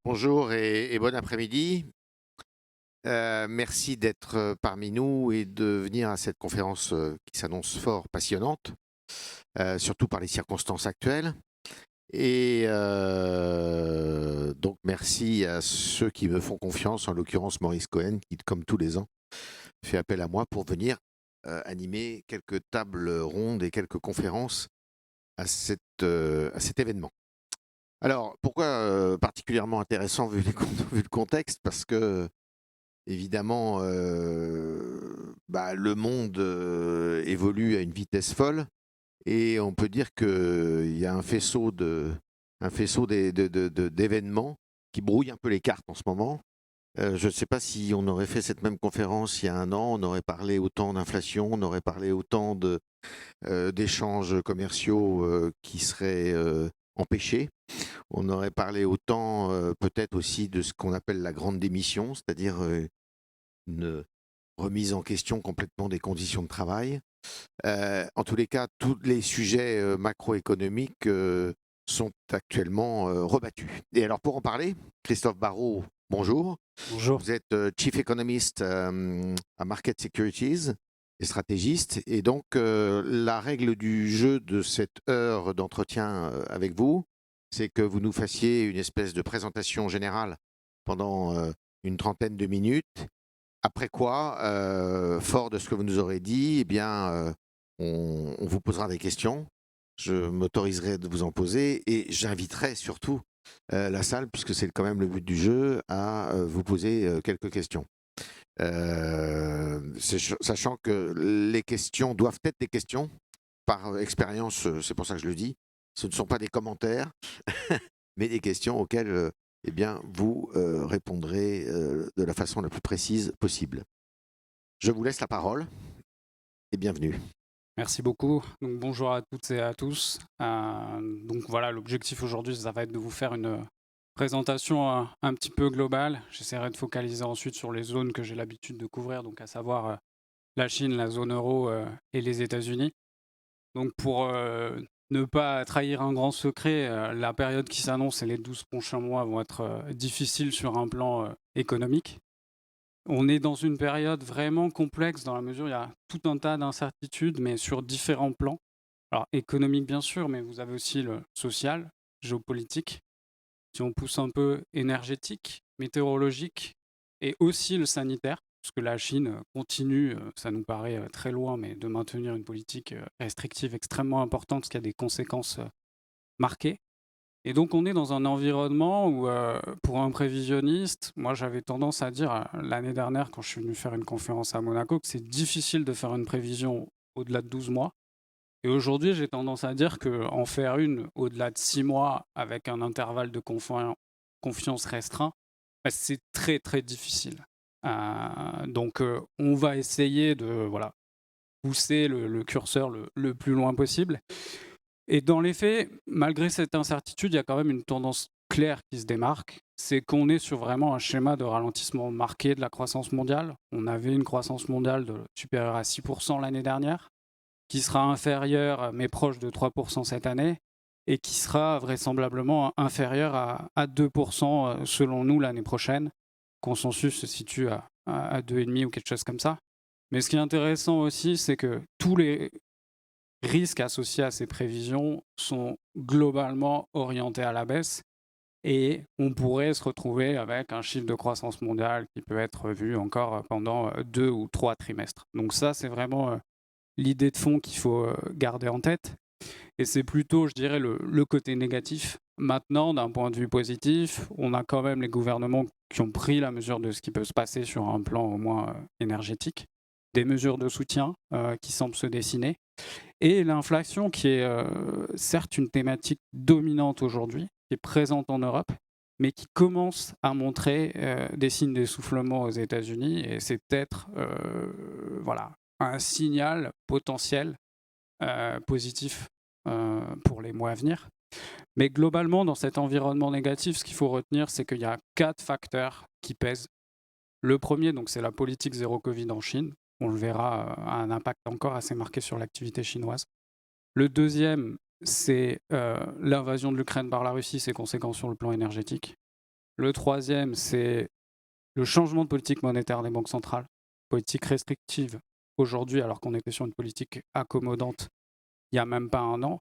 Bonjour et bon après-midi. Merci d'être parmi nous et de venir à cette conférence qui s'annonce fort passionnante, surtout par les circonstances actuelles. Et donc merci à ceux qui me font confiance, en l'occurrence Maurice Cohen, qui, comme tous les ans, fait appel à moi pour venir animer quelques tables rondes et quelques conférences à cet événement. Alors, pourquoi particulièrement intéressant vu le contexte? Parce que, évidemment, le monde évolue à une vitesse folle et on peut dire qu'il y a un faisceau d'événements qui brouillent un peu les cartes en ce moment. Je ne sais pas si on aurait fait cette même conférence il y a un an, on aurait parlé autant d'inflation, on aurait parlé autant d'échanges commerciaux qui seraient empêchés. On aurait parlé autant peut-être aussi de ce qu'on appelle la grande démission, c'est-à-dire une remise en question complètement des conditions de travail. En tous les cas, tous les sujets macroéconomiques sont actuellement rebattus. Et alors pour en parler, Christophe Barrault, bonjour. Bonjour. Vous êtes Chief Economist à Market Securities et stratégiste. Et donc la règle du jeu de cette heure d'entretien avec vous, c'est que vous nous fassiez une espèce de présentation générale pendant une trentaine de minutes. Après quoi, fort de ce que vous nous aurez dit, eh bien, on vous posera des questions. Je m'autoriserai de vous en poser et j'inviterai surtout la salle, puisque c'est quand même le but du jeu, à vous poser quelques questions. Sachant que les questions doivent être des questions, par expérience, c'est pour ça que je le dis. Ce ne sont pas des commentaires, mais des questions auxquelles eh bien, vous répondrez de la façon la plus précise possible. Je vous laisse la parole et bienvenue. Merci beaucoup. Donc, bonjour à toutes et à tous. Donc voilà, l'objectif aujourd'hui, ça va être de vous faire une présentation un petit peu globale. J'essaierai de focaliser ensuite sur les zones que j'ai l'habitude de couvrir, donc à savoir la Chine, la zone euro et les États-Unis. Donc pour ne pas trahir un grand secret, la période qui s'annonce et les 12 prochains mois vont être difficiles sur un plan économique. On est dans une période vraiment complexe dans la mesure où il y a tout un tas d'incertitudes, mais sur différents plans. Alors économique bien sûr, mais vous avez aussi le social, géopolitique, si on pousse un peu énergétique, météorologique et aussi le sanitaire, parce que la Chine continue, ça nous paraît très loin, mais de maintenir une politique restrictive extrêmement importante, ce qui a des conséquences marquées. Et donc on est dans un environnement où, pour un prévisionniste, moi j'avais tendance à dire, l'année dernière quand je suis venu faire une conférence à Monaco, que c'est difficile de faire une prévision au-delà de 12 mois. Et aujourd'hui, j'ai tendance à dire qu'en faire une au-delà de 6 mois avec un intervalle de confiance restreint, bah, c'est très, très difficile. Donc on va essayer de, voilà, pousser le curseur le plus loin possible. Et dans les faits, malgré cette incertitude, il y a quand même une tendance claire qui se démarque, c'est qu'on est sur vraiment un schéma de ralentissement marqué de la croissance mondiale. On avait une croissance mondiale supérieure à 6% l'année dernière, qui sera inférieure mais proche de 3% cette année, et qui sera vraisemblablement inférieure à 2% selon nous l'année prochaine. Consensus se situe à 2,5 ou quelque chose comme ça. Mais ce qui est intéressant aussi, c'est que tous les risques associés à ces prévisions sont globalement orientés à la baisse et on pourrait se retrouver avec un chiffre de croissance mondiale qui peut être vu encore pendant 2 ou 3 trimestres. Donc ça, c'est vraiment l'idée de fond qu'il faut garder en tête. Et c'est plutôt, je dirais, le côté négatif. Maintenant, d'un point de vue positif, on a quand même les gouvernements qui ont pris la mesure de ce qui peut se passer sur un plan au moins énergétique, des mesures de soutien qui semblent se dessiner, et l'inflation qui est certes une thématique dominante aujourd'hui, qui est présente en Europe, mais qui commence à montrer des signes d'essoufflement aux États-Unis, et c'est peut-être voilà, un signal potentiel positif pour les mois à venir. Mais globalement, dans cet environnement négatif, ce qu'il faut retenir, c'est qu'il y a 4 facteurs qui pèsent. Le premier, donc, c'est la politique zéro Covid en Chine. On le verra, a un impact encore assez marqué sur l'activité chinoise. Le deuxième, c'est l'invasion de l'Ukraine par la Russie, ses conséquences sur le plan énergétique. Le troisième, c'est le changement de politique monétaire des banques centrales, politique restrictive aujourd'hui, alors qu'on était sur une politique accommodante il n'y a même pas un an.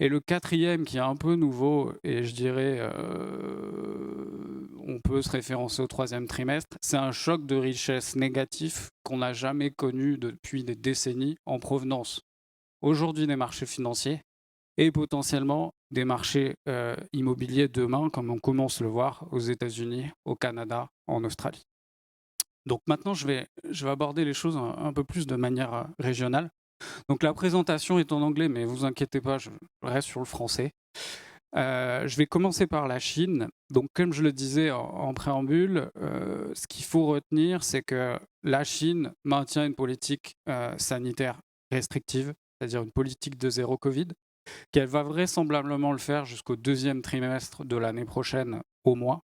Et le quatrième, qui est un peu nouveau, et je dirais, on peut se référencer au troisième trimestre, c'est un choc de richesse négatif qu'on n'a jamais connu depuis des décennies en provenance aujourd'hui des marchés financiers et potentiellement des marchés immobiliers demain, comme on commence à le voir aux États-Unis, au Canada, en Australie. Donc maintenant, je vais aborder les choses un peu plus de manière régionale. Donc la présentation est en anglais, mais vous inquiétez pas, je reste sur le français. Je vais commencer par la Chine. Donc comme je le disais en préambule, ce qu'il faut retenir, c'est que la Chine maintient une politique sanitaire restrictive, c'est-à-dire une politique de zéro Covid, qu'elle va vraisemblablement le faire jusqu'au deuxième trimestre de l'année prochaine au moins,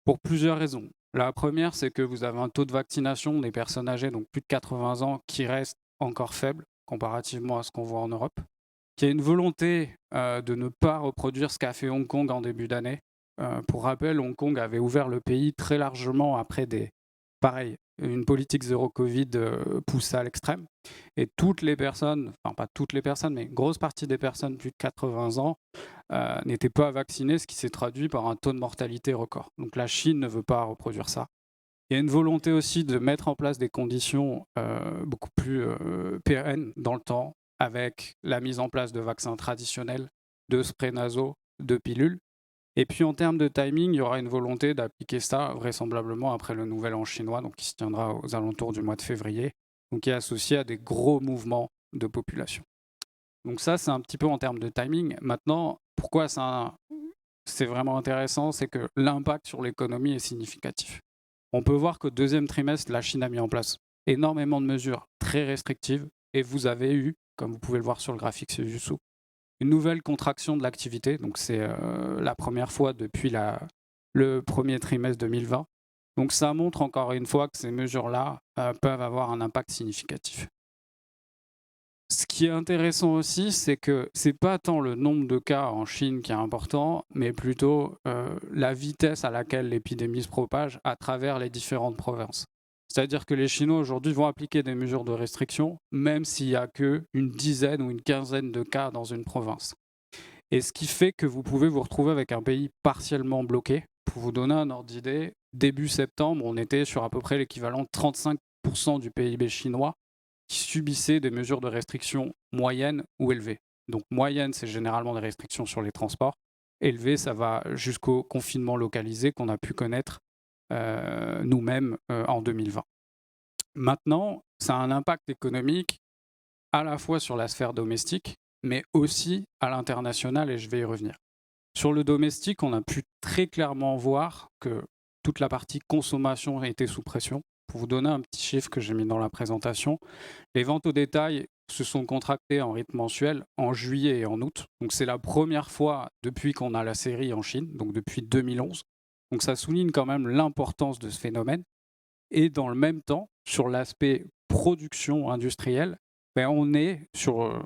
pour plusieurs raisons. La première, c'est que vous avez un taux de vaccination des personnes âgées, donc plus de 80 ans, qui reste encore faible comparativement à ce qu'on voit en Europe, qu'il y a une volonté de ne pas reproduire ce qu'a fait Hong Kong en début d'année. Pour rappel, Hong Kong avait ouvert le pays très largement après une politique zéro Covid poussée à l'extrême. Et toutes les personnes, enfin pas toutes les personnes, mais une grosse partie des personnes plus de 80 ans n'étaient pas vaccinées, ce qui s'est traduit par un taux de mortalité record. Donc la Chine ne veut pas reproduire ça. Il y a une volonté aussi de mettre en place des conditions beaucoup plus pérennes dans le temps, avec la mise en place de vaccins traditionnels, de sprays nasaux, de pilules. Et puis en termes de timing, il y aura une volonté d'appliquer ça vraisemblablement après le Nouvel An chinois, donc qui se tiendra aux alentours du mois de février, donc qui est associé à des gros mouvements de population. Donc ça, c'est un petit peu en termes de timing. Maintenant, pourquoi c'est vraiment intéressant, c'est que l'impact sur l'économie est significatif. On peut voir qu'au deuxième trimestre, la Chine a mis en place énormément de mesures très restrictives et vous avez eu, comme vous pouvez le voir sur le graphique ci-dessous, une nouvelle contraction de l'activité. Donc c'est la première fois depuis le premier trimestre 2020. Donc ça montre encore une fois que ces mesures-là peuvent avoir un impact significatif. Ce qui est intéressant aussi, c'est que c'est pas tant le nombre de cas en Chine qui est important, mais plutôt la vitesse à laquelle l'épidémie se propage à travers les différentes provinces. C'est-à-dire que les Chinois aujourd'hui vont appliquer des mesures de restriction, même s'il n'y a qu'une dizaine ou une quinzaine de cas dans une province. Et ce qui fait que vous pouvez vous retrouver avec un pays partiellement bloqué. Pour vous donner un ordre d'idée, début septembre, on était sur à peu près l'équivalent de 35% du PIB chinois qui subissaient des mesures de restriction moyennes ou élevées. Donc moyenne, c'est généralement des restrictions sur les transports. Élevé, ça va jusqu'au confinement localisé qu'on a pu connaître nous-mêmes en 2020. Maintenant, ça a un impact économique à la fois sur la sphère domestique, mais aussi à l'international, et je vais y revenir. Sur le domestique, on a pu très clairement voir que toute la partie consommation était sous pression. Pour vous donner un petit chiffre que j'ai mis dans la présentation, les ventes au détail se sont contractées en rythme mensuel en juillet et en août. Donc c'est la première fois depuis qu'on a la série en Chine, donc depuis 2011. Donc ça souligne quand même l'importance de ce phénomène. Et dans le même temps, sur l'aspect production industrielle, on est sur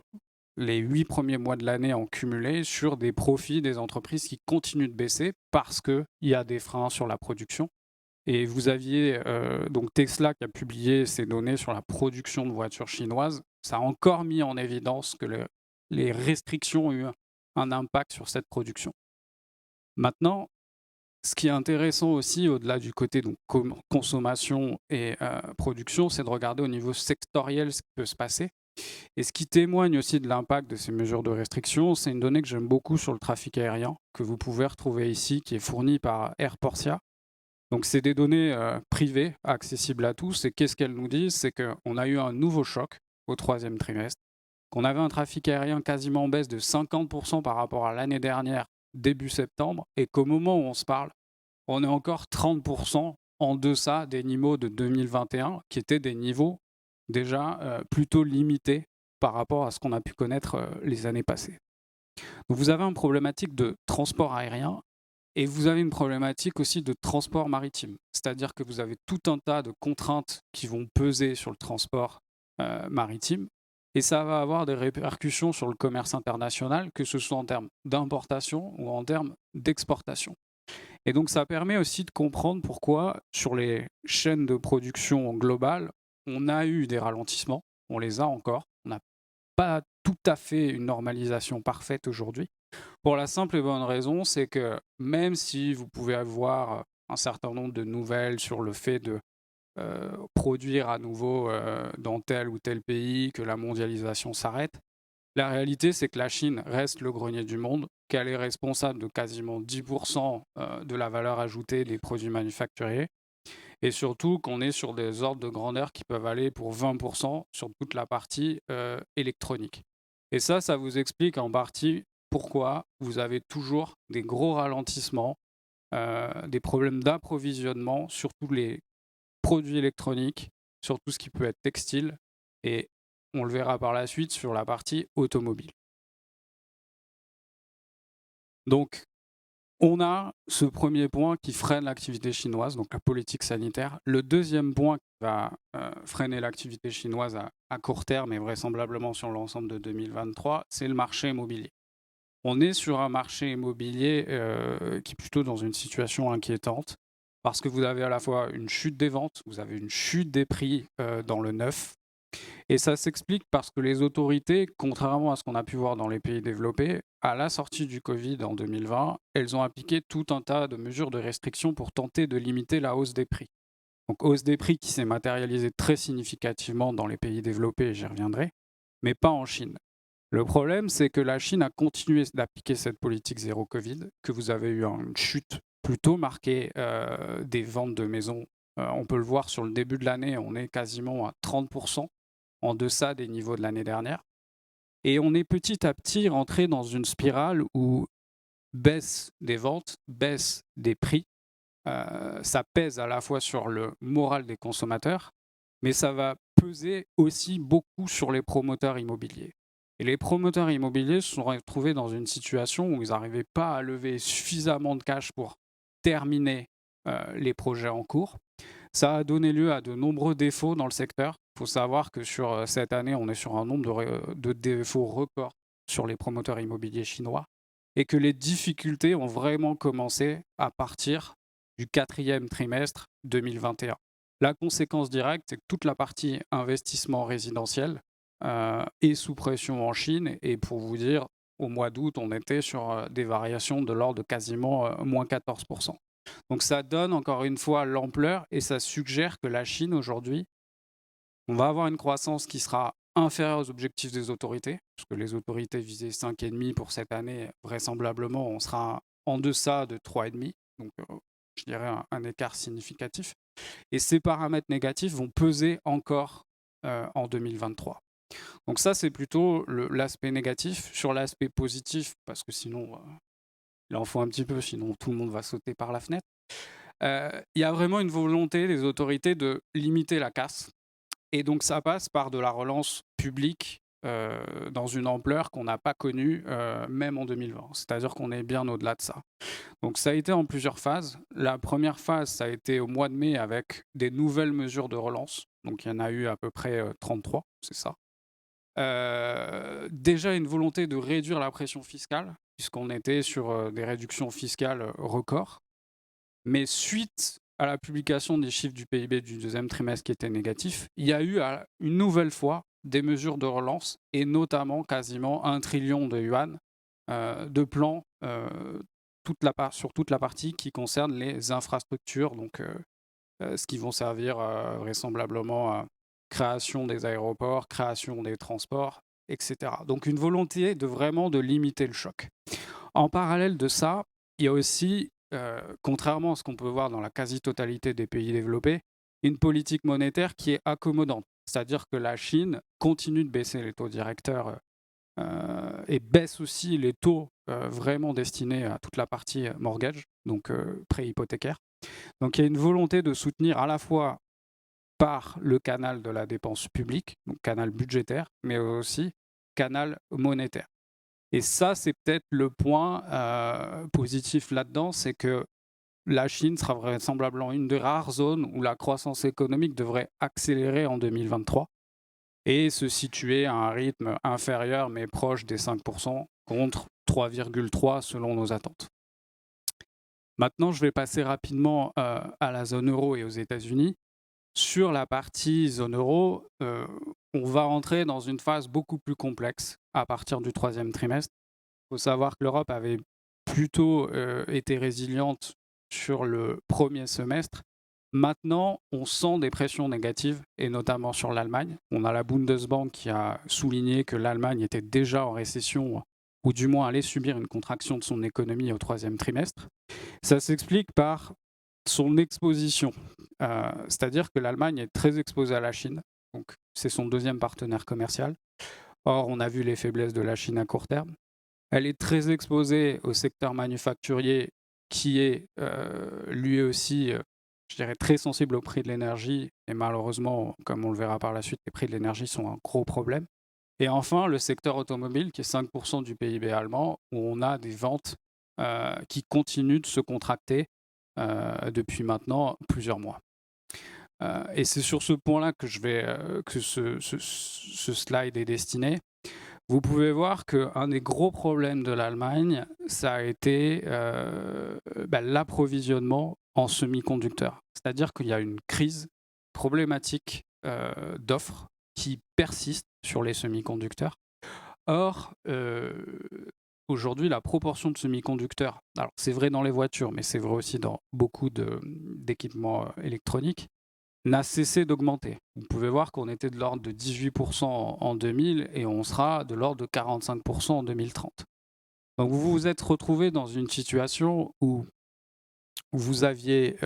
les 8 premiers mois de l'année en cumulé sur des profits des entreprises qui continuent de baisser parce qu'il y a des freins sur la production. Et vous aviez donc Tesla qui a publié ces données sur la production de voitures chinoises. Ça a encore mis en évidence que les restrictions ont eu un impact sur cette production. Maintenant, ce qui est intéressant aussi, au-delà du côté donc, consommation et production, c'est de regarder au niveau sectoriel ce qui peut se passer. Et ce qui témoigne aussi de l'impact de ces mesures de restriction, c'est une donnée que j'aime beaucoup sur le trafic aérien, que vous pouvez retrouver ici, qui est fournie par Airportia. Donc c'est des données privées, accessibles à tous. Et qu'est-ce qu'elles nous disent? C'est qu'on a eu un nouveau choc au troisième trimestre, qu'on avait un trafic aérien quasiment en baisse de 50% par rapport à l'année dernière, début septembre, et qu'au moment où on se parle, on est encore 30% en deçà des niveaux de 2021, qui étaient des niveaux déjà plutôt limités par rapport à ce qu'on a pu connaître les années passées. Donc vous avez une problématique de transport aérien et vous avez une problématique aussi de transport maritime. C'est-à-dire que vous avez tout un tas de contraintes qui vont peser sur le transport maritime et ça va avoir des répercussions sur le commerce international, que ce soit en termes d'importation ou en termes d'exportation. Et donc ça permet aussi de comprendre pourquoi sur les chaînes de production globales, on a eu des ralentissements, on les a encore, on n'a pas tout à fait une normalisation parfaite aujourd'hui. Pour la simple et bonne raison, c'est que même si vous pouvez avoir un certain nombre de nouvelles sur le fait de produire à nouveau dans tel ou tel pays, que la mondialisation s'arrête, la réalité, c'est que la Chine reste le grenier du monde, qu'elle est responsable de quasiment 10% de la valeur ajoutée des produits manufacturés, et surtout qu'on est sur des ordres de grandeur qui peuvent aller pour 20% sur toute la partie électronique. Et ça vous explique en partie pourquoi vous avez toujours des gros ralentissements, des problèmes d'approvisionnement sur tous les produits électroniques, sur tout ce qui peut être textile, et on le verra par la suite sur la partie automobile. Donc, on a ce premier point qui freine l'activité chinoise, donc la politique sanitaire. Le deuxième point qui va freiner l'activité chinoise à court terme et vraisemblablement sur l'ensemble de 2023, c'est le marché immobilier. On est sur un marché immobilier qui est plutôt dans une situation inquiétante parce que vous avez à la fois une chute des ventes, vous avez une chute des prix dans le neuf. Et ça s'explique parce que les autorités, contrairement à ce qu'on a pu voir dans les pays développés, à la sortie du Covid en 2020, elles ont appliqué tout un tas de mesures de restriction pour tenter de limiter la hausse des prix. Donc hausse des prix qui s'est matérialisée très significativement dans les pays développés, j'y reviendrai, mais pas en Chine. Le problème, c'est que la Chine a continué d'appliquer cette politique zéro Covid, que vous avez eu une chute plutôt marquée des ventes de maisons. On peut le voir sur le début de l'année, on est quasiment à 30% en deçà des niveaux de l'année dernière. Et on est petit à petit rentré dans une spirale où baisse des ventes, baisse des prix. Ça pèse à la fois sur le moral des consommateurs, mais ça va peser aussi beaucoup sur les promoteurs immobiliers. Et les promoteurs immobiliers se sont retrouvés dans une situation où ils n'arrivaient pas à lever suffisamment de cash pour terminer les projets en cours. Ça a donné lieu à de nombreux défauts dans le secteur. Il faut savoir que sur cette année, on est sur un nombre de défauts records sur les promoteurs immobiliers chinois et que les difficultés ont vraiment commencé à partir du 4e trimestre 2021. La conséquence directe, c'est que toute la partie investissement résidentiel est sous pression en Chine. Et pour vous dire, au mois d'août, on était sur des variations de l'ordre de quasiment moins 14%. Donc ça donne encore une fois l'ampleur et ça suggère que la Chine aujourd'hui, on va avoir une croissance qui sera inférieure aux objectifs des autorités, parce que les autorités visaient 5,5 pour cette année, vraisemblablement on sera en deçà de 3,5, donc je dirais un écart significatif. Et ces paramètres négatifs vont peser encore en 2023. Donc ça c'est plutôt l'aspect négatif. Sur l'aspect positif, parce que sinon il en faut un petit peu, sinon tout le monde va sauter par la fenêtre. Il y a vraiment une volonté des autorités de limiter la casse. Et donc ça passe par de la relance publique dans une ampleur qu'on n'a pas connue même en 2020. C'est-à-dire qu'on est bien au-delà de ça. Donc ça a été en plusieurs phases. La première phase, ça a été au mois de mai avec des nouvelles mesures de relance. Donc il y en a eu à peu près 33, c'est ça. Déjà une volonté de réduire la pression fiscale, puisqu'on était sur des réductions fiscales records. Mais suite à la publication des chiffres du PIB du deuxième trimestre qui étaient négatifs, il y a eu une nouvelle fois des mesures de relance, et notamment quasiment 1 trillion de yuan de plans sur toute la partie qui concerne les infrastructures, donc ce qui vont servir vraisemblablement à création des aéroports, création des transports, etc. Donc une volonté de vraiment de limiter le choc. En parallèle de ça, il y a aussi, contrairement à ce qu'on peut voir dans la quasi-totalité des pays développés, une politique monétaire qui est accommodante. C'est-à-dire que la Chine continue de baisser les taux directeurs et baisse aussi les taux vraiment destinés à toute la partie mortgage, donc prêt hypothécaire. Donc il y a une volonté de soutenir à la fois par le canal de la dépense publique, donc canal budgétaire, mais aussi canal monétaire. Et ça, c'est peut-être le point positif là-dedans, c'est que la Chine sera vraisemblablement une des rares zones où la croissance économique devrait accélérer en 2023 et se situer à un rythme inférieur mais proche des 5% contre 3,3 selon nos attentes. Maintenant, je vais passer rapidement à la zone euro et aux États-Unis. Sur la partie zone euro, on va entrer dans une phase beaucoup plus complexe à partir du troisième trimestre. Il faut savoir que l'Europe avait plutôt été résiliente sur le premier semestre. Maintenant, on sent des pressions négatives, et notamment sur l'Allemagne. On a la Bundesbank qui a souligné que l'Allemagne était déjà en récession, ou du moins allait subir une contraction de son économie au troisième trimestre. Ça s'explique par son exposition. C'est-à-dire que l'Allemagne est très exposée à la Chine, donc c'est son deuxième partenaire commercial. Or, on a vu les faiblesses de la Chine à court terme. Elle est très exposée au secteur manufacturier qui est lui aussi, je dirais, très sensible au prix de l'énergie. Et malheureusement, comme on le verra par la suite, les prix de l'énergie sont un gros problème. Et enfin, le secteur automobile, qui est 5% du PIB allemand, où on a des ventes qui continuent de se contracter depuis maintenant plusieurs mois. Et c'est sur ce point-là que que ce slide est destiné. Vous pouvez voir qu'un des gros problèmes de l'Allemagne, ça a été l'approvisionnement en semi-conducteurs. C'est-à-dire qu'il y a une crise problématique d'offres qui persiste sur les semi-conducteurs. Or, aujourd'hui, la proportion de semi-conducteurs, alors c'est vrai dans les voitures, mais c'est vrai aussi dans beaucoup d'équipements électroniques, n'a cessé d'augmenter. Vous pouvez voir qu'on était de l'ordre de 18% en 2000 et on sera de l'ordre de 45% en 2030. Donc vous vous êtes retrouvé dans une situation où vous aviez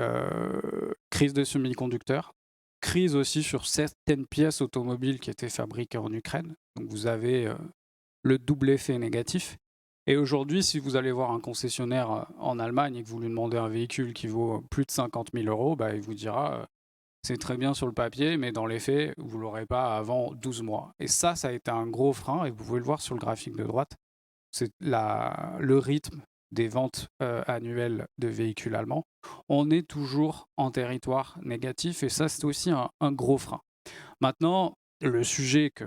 crise de semi-conducteurs, crise aussi sur certaines pièces automobiles qui étaient fabriquées en Ukraine. Donc vous avez le double effet négatif. Et aujourd'hui, si vous allez voir un concessionnaire en Allemagne et que vous lui demandez un véhicule qui vaut plus de 50 000 euros, bah, il vous dira c'est très bien sur le papier, mais dans les faits, vous ne l'aurez pas avant 12 mois. Et ça a été un gros frein, et vous pouvez le voir sur le graphique de droite. C'est le rythme des ventes annuelles de véhicules allemands. On est toujours en territoire négatif, et ça, c'est aussi un gros frein. Maintenant, le sujet que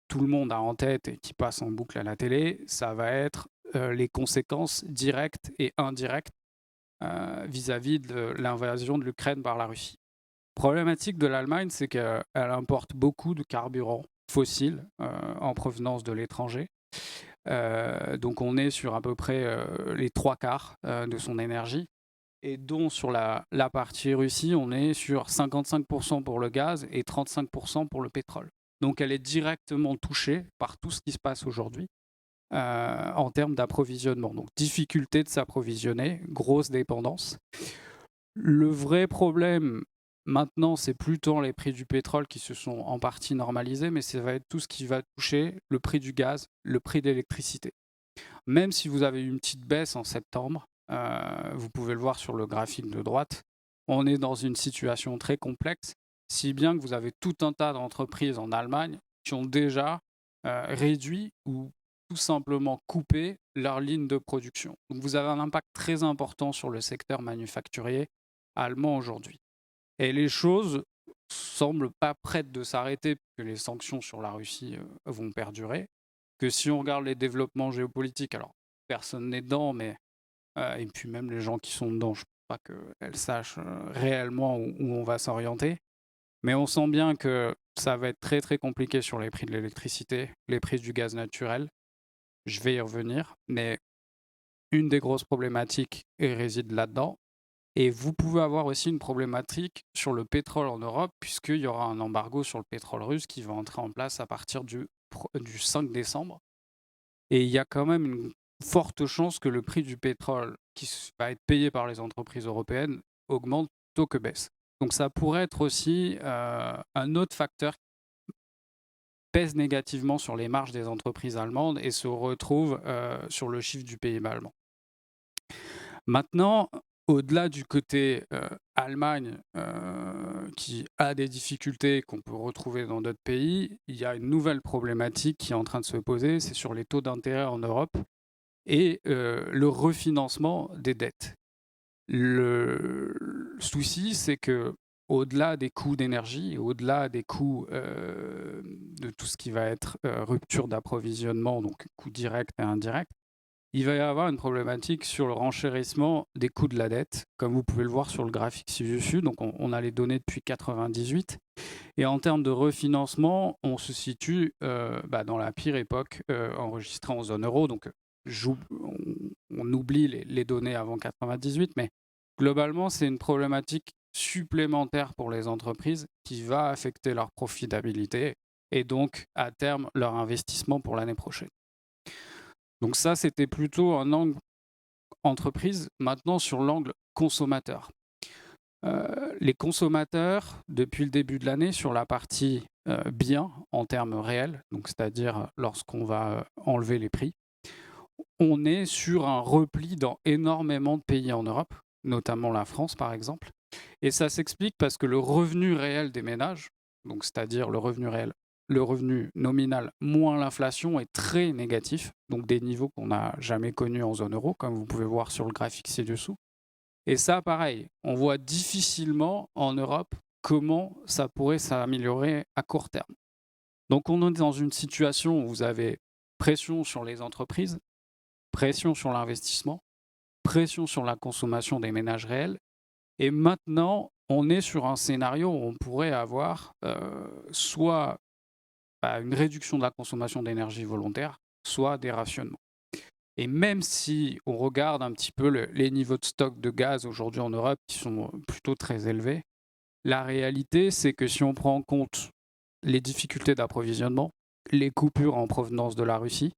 tout le monde a en tête et qui passe en boucle à la télé, ça va être les conséquences directes et indirectes vis-à-vis de l'invasion de l'Ukraine par la Russie. Problématique de l'Allemagne, c'est qu'elle importe beaucoup de carburants fossiles en provenance de l'étranger. Donc on est sur à peu près les 3/4 de son énergie. Et dont sur la partie Russie, on est sur 55% pour le gaz et 35% pour le pétrole. Donc elle est directement touchée par tout ce qui se passe aujourd'hui en termes d'approvisionnement. Donc difficulté de s'approvisionner, grosse dépendance. Le vrai problème maintenant, c'est plus tant les prix du pétrole qui se sont en partie normalisés, mais ça va être tout ce qui va toucher le prix du gaz, le prix de l'électricité. Même si vous avez eu une petite baisse en septembre, vous pouvez le voir sur le graphique de droite, on est dans une situation très complexe, si bien que vous avez tout un tas d'entreprises en Allemagne qui ont déjà réduit ou tout simplement coupé leur ligne de production. Donc vous avez un impact très important sur le secteur manufacturier allemand aujourd'hui. Et les choses semblent pas prêtes de s'arrêter, que les sanctions sur la Russie vont perdurer. Que si on regarde les développements géopolitiques, alors personne n'est dedans, mais et puis même les gens qui sont dedans, je ne pense pas qu'elles sachent réellement où on va s'orienter. Mais on sent bien que ça va être très très compliqué sur les prix de l'électricité, les prix du gaz naturel. Je vais y revenir, mais une des grosses problématiques réside là-dedans. Et vous pouvez avoir aussi une problématique sur le pétrole en Europe, puisqu'il y aura un embargo sur le pétrole russe qui va entrer en place à partir du 5 décembre. Et il y a quand même une forte chance que le prix du pétrole qui va être payé par les entreprises européennes augmente plutôt que baisse. Donc ça pourrait être aussi un autre facteur qui pèse négativement sur les marges des entreprises allemandes et se retrouve sur le chiffre du PIB allemand. Maintenant, au-delà du côté Allemagne, qui a des difficultés qu'on peut retrouver dans d'autres pays, il y a une nouvelle problématique qui est en train de se poser, c'est sur les taux d'intérêt en Europe et le refinancement des dettes. Le souci, c'est que au-delà des coûts d'énergie et au-delà des coûts de tout ce qui va être rupture d'approvisionnement, donc coûts directs et indirects, il va y avoir une problématique sur le renchérissement des coûts de la dette, comme vous pouvez le voir sur le graphique ci-dessus. Donc on a les données depuis 98. Et en termes de refinancement, on se situe dans la pire époque enregistrée en zone euro. Donc on oublie les données avant 98, mais globalement, c'est une problématique supplémentaire pour les entreprises qui va affecter leur profitabilité et donc à terme leur investissement pour l'année prochaine. Donc ça, c'était plutôt un angle entreprise. Maintenant, sur l'angle consommateur. Les consommateurs, depuis le début de l'année, sur la partie biens en termes réels, donc c'est-à-dire lorsqu'on va enlever les prix, on est sur un repli dans énormément de pays en Europe, notamment la France par exemple. Et ça s'explique parce que le revenu réel des ménages, donc c'est-à-dire le revenu réel, le revenu nominal moins l'inflation est très négatif, donc des niveaux qu'on n'a jamais connus en zone euro, comme vous pouvez voir sur le graphique ci-dessous. Et ça, pareil, on voit difficilement en Europe comment ça pourrait s'améliorer à court terme. Donc on est dans une situation où vous avez pression sur les entreprises, pression sur l'investissement, pression sur la consommation des ménages réels. Et maintenant, on est sur un scénario où on pourrait avoir soit une réduction de la consommation d'énergie volontaire, soit des rationnements. Et même si on regarde un petit peu les niveaux de stock de gaz aujourd'hui en Europe qui sont plutôt très élevés, la réalité, c'est que si on prend en compte les difficultés d'approvisionnement, les coupures en provenance de la Russie,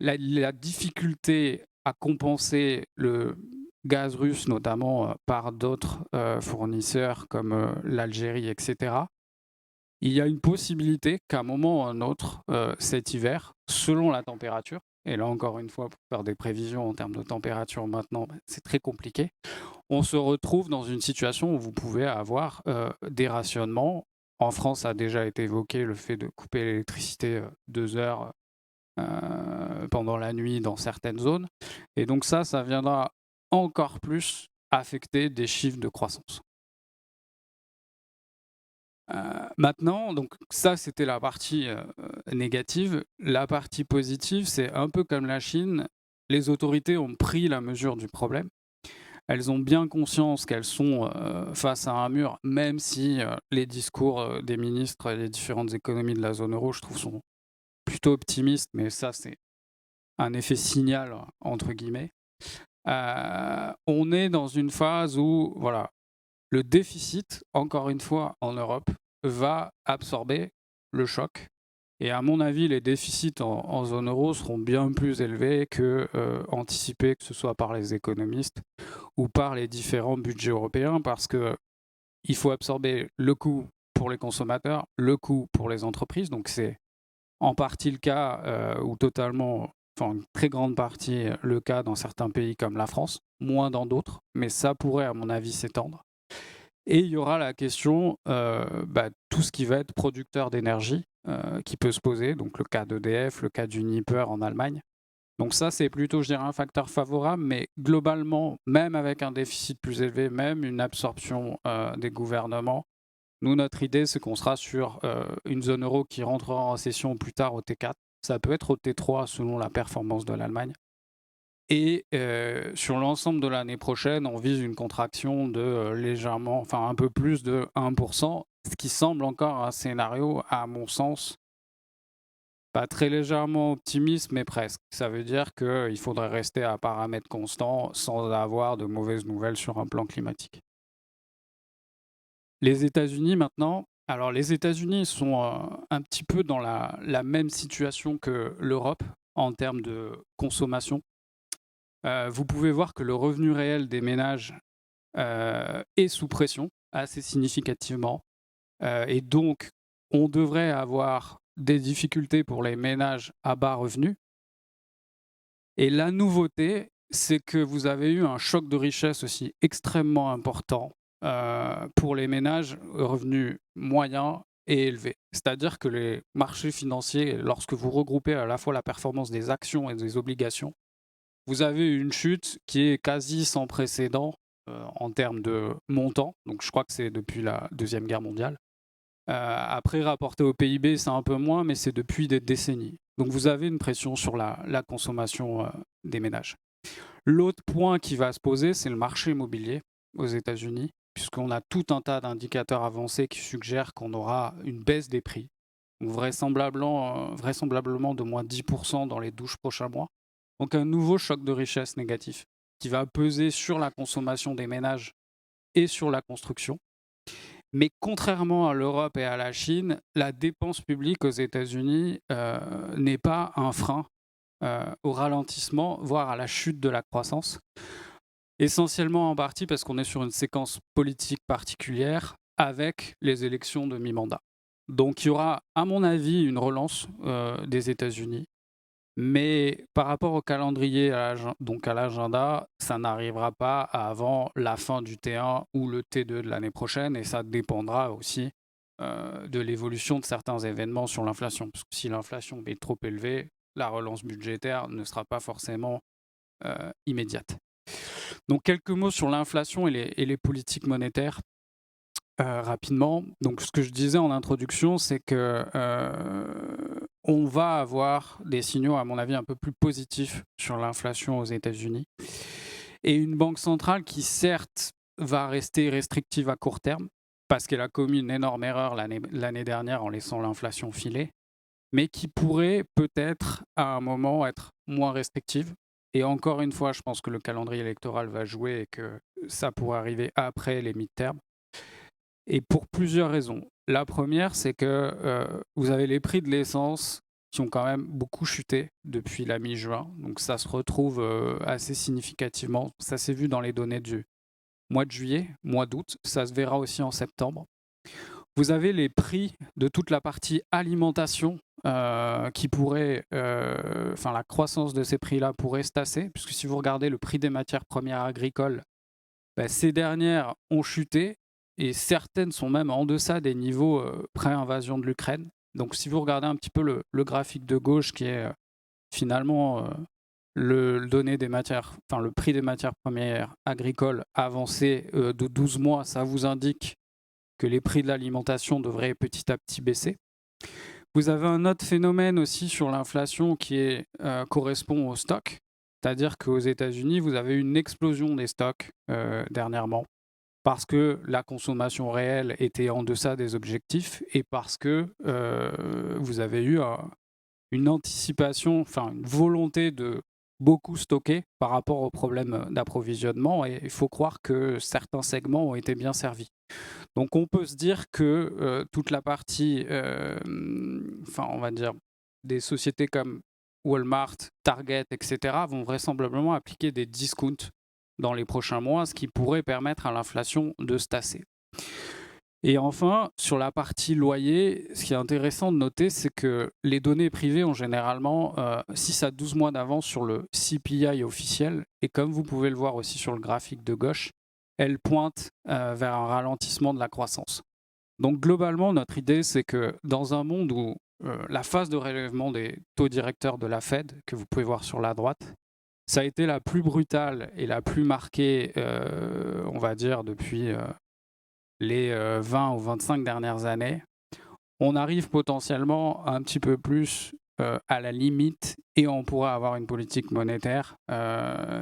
la difficulté à compenser le gaz russe, notamment par d'autres fournisseurs comme l'Algérie, etc., il y a une possibilité qu'à un moment ou à un autre, cet hiver, selon la température, et là encore une fois, pour faire des prévisions en termes de température maintenant, c'est très compliqué, on se retrouve dans une situation où vous pouvez avoir des rationnements. En France, ça a déjà été évoqué le fait de couper l'électricité 2 heures pendant la nuit dans certaines zones. Et donc ça viendra encore plus affecter des chiffres de croissance. Maintenant, donc ça c'était la partie négative. La partie positive, c'est un peu comme la Chine, les autorités ont pris la mesure du problème. Elles ont bien conscience qu'elles sont face à un mur, même si les discours des ministres et des différentes économies de la zone euro, je trouve, sont plutôt optimistes, mais ça c'est un effet signal entre guillemets. On est dans une phase où voilà, le déficit, encore une fois, en Europe, va absorber le choc. Et à mon avis, les déficits en zone euro seront bien plus élevés que anticipés, que ce soit par les économistes ou par les différents budgets européens, parce qu'il faut absorber le coût pour les consommateurs, le coût pour les entreprises. Donc c'est en partie le cas, ou totalement, enfin une très grande partie le cas dans certains pays comme la France, moins dans d'autres, mais ça pourrait à mon avis s'étendre. Et il y aura la question, tout ce qui va être producteur d'énergie qui peut se poser, donc le cas d'EDF, le cas d'Uniper en Allemagne. Donc ça, c'est plutôt, je dirais, un facteur favorable, mais globalement, même avec un déficit plus élevé, même une absorption des gouvernements, nous, notre idée, c'est qu'on sera sur une zone euro qui rentrera en récession plus tard au T4. Ça peut être au T3 selon la performance de l'Allemagne. Et sur l'ensemble de l'année prochaine, on vise une contraction de légèrement, enfin un peu plus de 1%, ce qui semble encore un scénario, à mon sens, pas très légèrement optimiste, mais presque. Ça veut dire qu'il faudrait rester à paramètres constants sans avoir de mauvaises nouvelles sur un plan climatique. Les États-Unis maintenant, alors les États-Unis sont un petit peu dans la même situation que l'Europe en termes de consommation. Vous pouvez voir que le revenu réel des ménages est sous pression assez significativement. Et donc, on devrait avoir des difficultés pour les ménages à bas revenus. Et la nouveauté, c'est que vous avez eu un choc de richesse aussi extrêmement important pour les ménages revenus moyens et élevés. C'est-à-dire que les marchés financiers, lorsque vous regroupez à la fois la performance des actions et des obligations, vous avez une chute qui est quasi sans précédent en termes de montant. Donc je crois que c'est depuis la Deuxième Guerre mondiale. Après, rapporté au PIB, c'est un peu moins, mais c'est depuis des décennies. Donc vous avez une pression sur la consommation des ménages. L'autre point qui va se poser, c'est le marché immobilier aux États-Unis, puisqu'on a tout un tas d'indicateurs avancés qui suggèrent qu'on aura une baisse des prix, donc vraisemblablement de moins 10% dans les 12 prochains mois. Donc un nouveau choc de richesse négatif qui va peser sur la consommation des ménages et sur la construction. Mais contrairement à l'Europe et à la Chine, la dépense publique aux États-Unis n'est pas un frein au ralentissement, voire à la chute de la croissance. Essentiellement en partie parce qu'on est sur une séquence politique particulière avec les élections de mi-mandat. Donc il y aura, à mon avis, une relance des États-Unis. Mais par rapport au calendrier, donc à l'agenda, ça n'arrivera pas avant la fin du T1 ou le T2 de l'année prochaine. Et ça dépendra aussi de l'évolution de certains événements sur l'inflation. Parce que si l'inflation est trop élevée, la relance budgétaire ne sera pas forcément immédiate. Donc quelques mots sur l'inflation et les politiques monétaires. Rapidement. Donc, ce que je disais en introduction, c'est que on va avoir des signaux, à mon avis, un peu plus positifs sur l'inflation aux États-Unis. Et une banque centrale qui, certes, va rester restrictive à court terme, parce qu'elle a commis une énorme erreur l'année dernière en laissant l'inflation filer, mais qui pourrait peut-être, à un moment, être moins restrictive. Et encore une fois, je pense que le calendrier électoral va jouer et que ça pourrait arriver après les mi-termes. Et pour plusieurs raisons. La première, c'est que vous avez les prix de l'essence qui ont quand même beaucoup chuté depuis la mi-juin. Donc ça se retrouve assez significativement. Ça s'est vu dans les données du mois de juillet, mois d'août. Ça se verra aussi en septembre. Vous avez les prix de toute la partie alimentation qui pourrait, la croissance de ces prix-là pourrait se tasser, puisque si vous regardez le prix des matières premières agricoles, ces dernières ont chuté et certaines sont même en deçà des niveaux pré-invasion de l'Ukraine. Donc si vous regardez un petit peu le graphique de gauche qui est finalement le prix des matières premières agricoles avancé de 12 mois, ça vous indique que les prix de l'alimentation devraient petit à petit baisser. Vous avez un autre phénomène aussi sur l'inflation qui correspond au stock. C'est-à-dire qu'aux États-Unis, vous avez eu une explosion des stocks dernièrement parce que la consommation réelle était en deçà des objectifs et parce que vous avez eu une anticipation, une volonté de beaucoup stocker par rapport aux problèmes d'approvisionnement. Et il faut croire que certains segments ont été bien servis. Donc on peut se dire que toute la partie, on va dire, des sociétés comme Walmart, Target, etc., vont vraisemblablement appliquer des discounts dans les prochains mois, ce qui pourrait permettre à l'inflation de se tasser. Et enfin, sur la partie loyer, ce qui est intéressant de noter, c'est que les données privées ont généralement 6 à 12 mois d'avance sur le CPI officiel. Et comme vous pouvez le voir aussi sur le graphique de gauche, elles pointent vers un ralentissement de la croissance. Donc globalement, notre idée, c'est que dans un monde où la phase de relèvement des taux directeurs de la Fed, que vous pouvez voir sur la droite, ça a été la plus brutale et la plus marquée, on va dire, depuis les 20 ou 25 dernières années. On arrive potentiellement un petit peu plus à la limite et on pourrait avoir une politique monétaire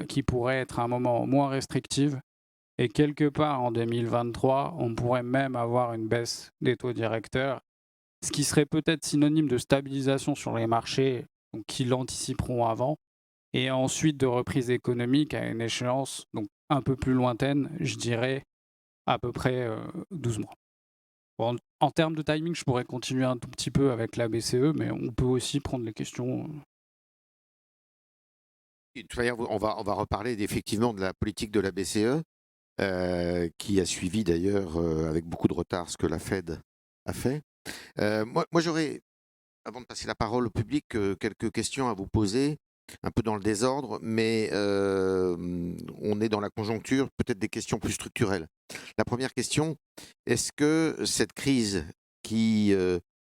qui pourrait être à un moment moins restrictive. Et quelque part en 2023, on pourrait même avoir une baisse des taux directeurs, ce qui serait peut-être synonyme de stabilisation sur les marchés, donc qui l'anticiperont avant, et ensuite de reprise économique à une échéance donc un peu plus lointaine, je dirais à peu près 12 mois. Bon, en termes de timing, je pourrais continuer un tout petit peu avec la BCE, mais on peut aussi prendre les questions. De toute manière, on va reparler effectivement de la politique de la BCE, qui a suivi d'ailleurs avec beaucoup de retard ce que la Fed a fait. Moi j'aurais, avant de passer la parole au public, quelques questions à vous poser, un peu dans le désordre, mais on est dans la conjoncture, peut-être des questions plus structurelles. La première question, est-ce que cette crise qui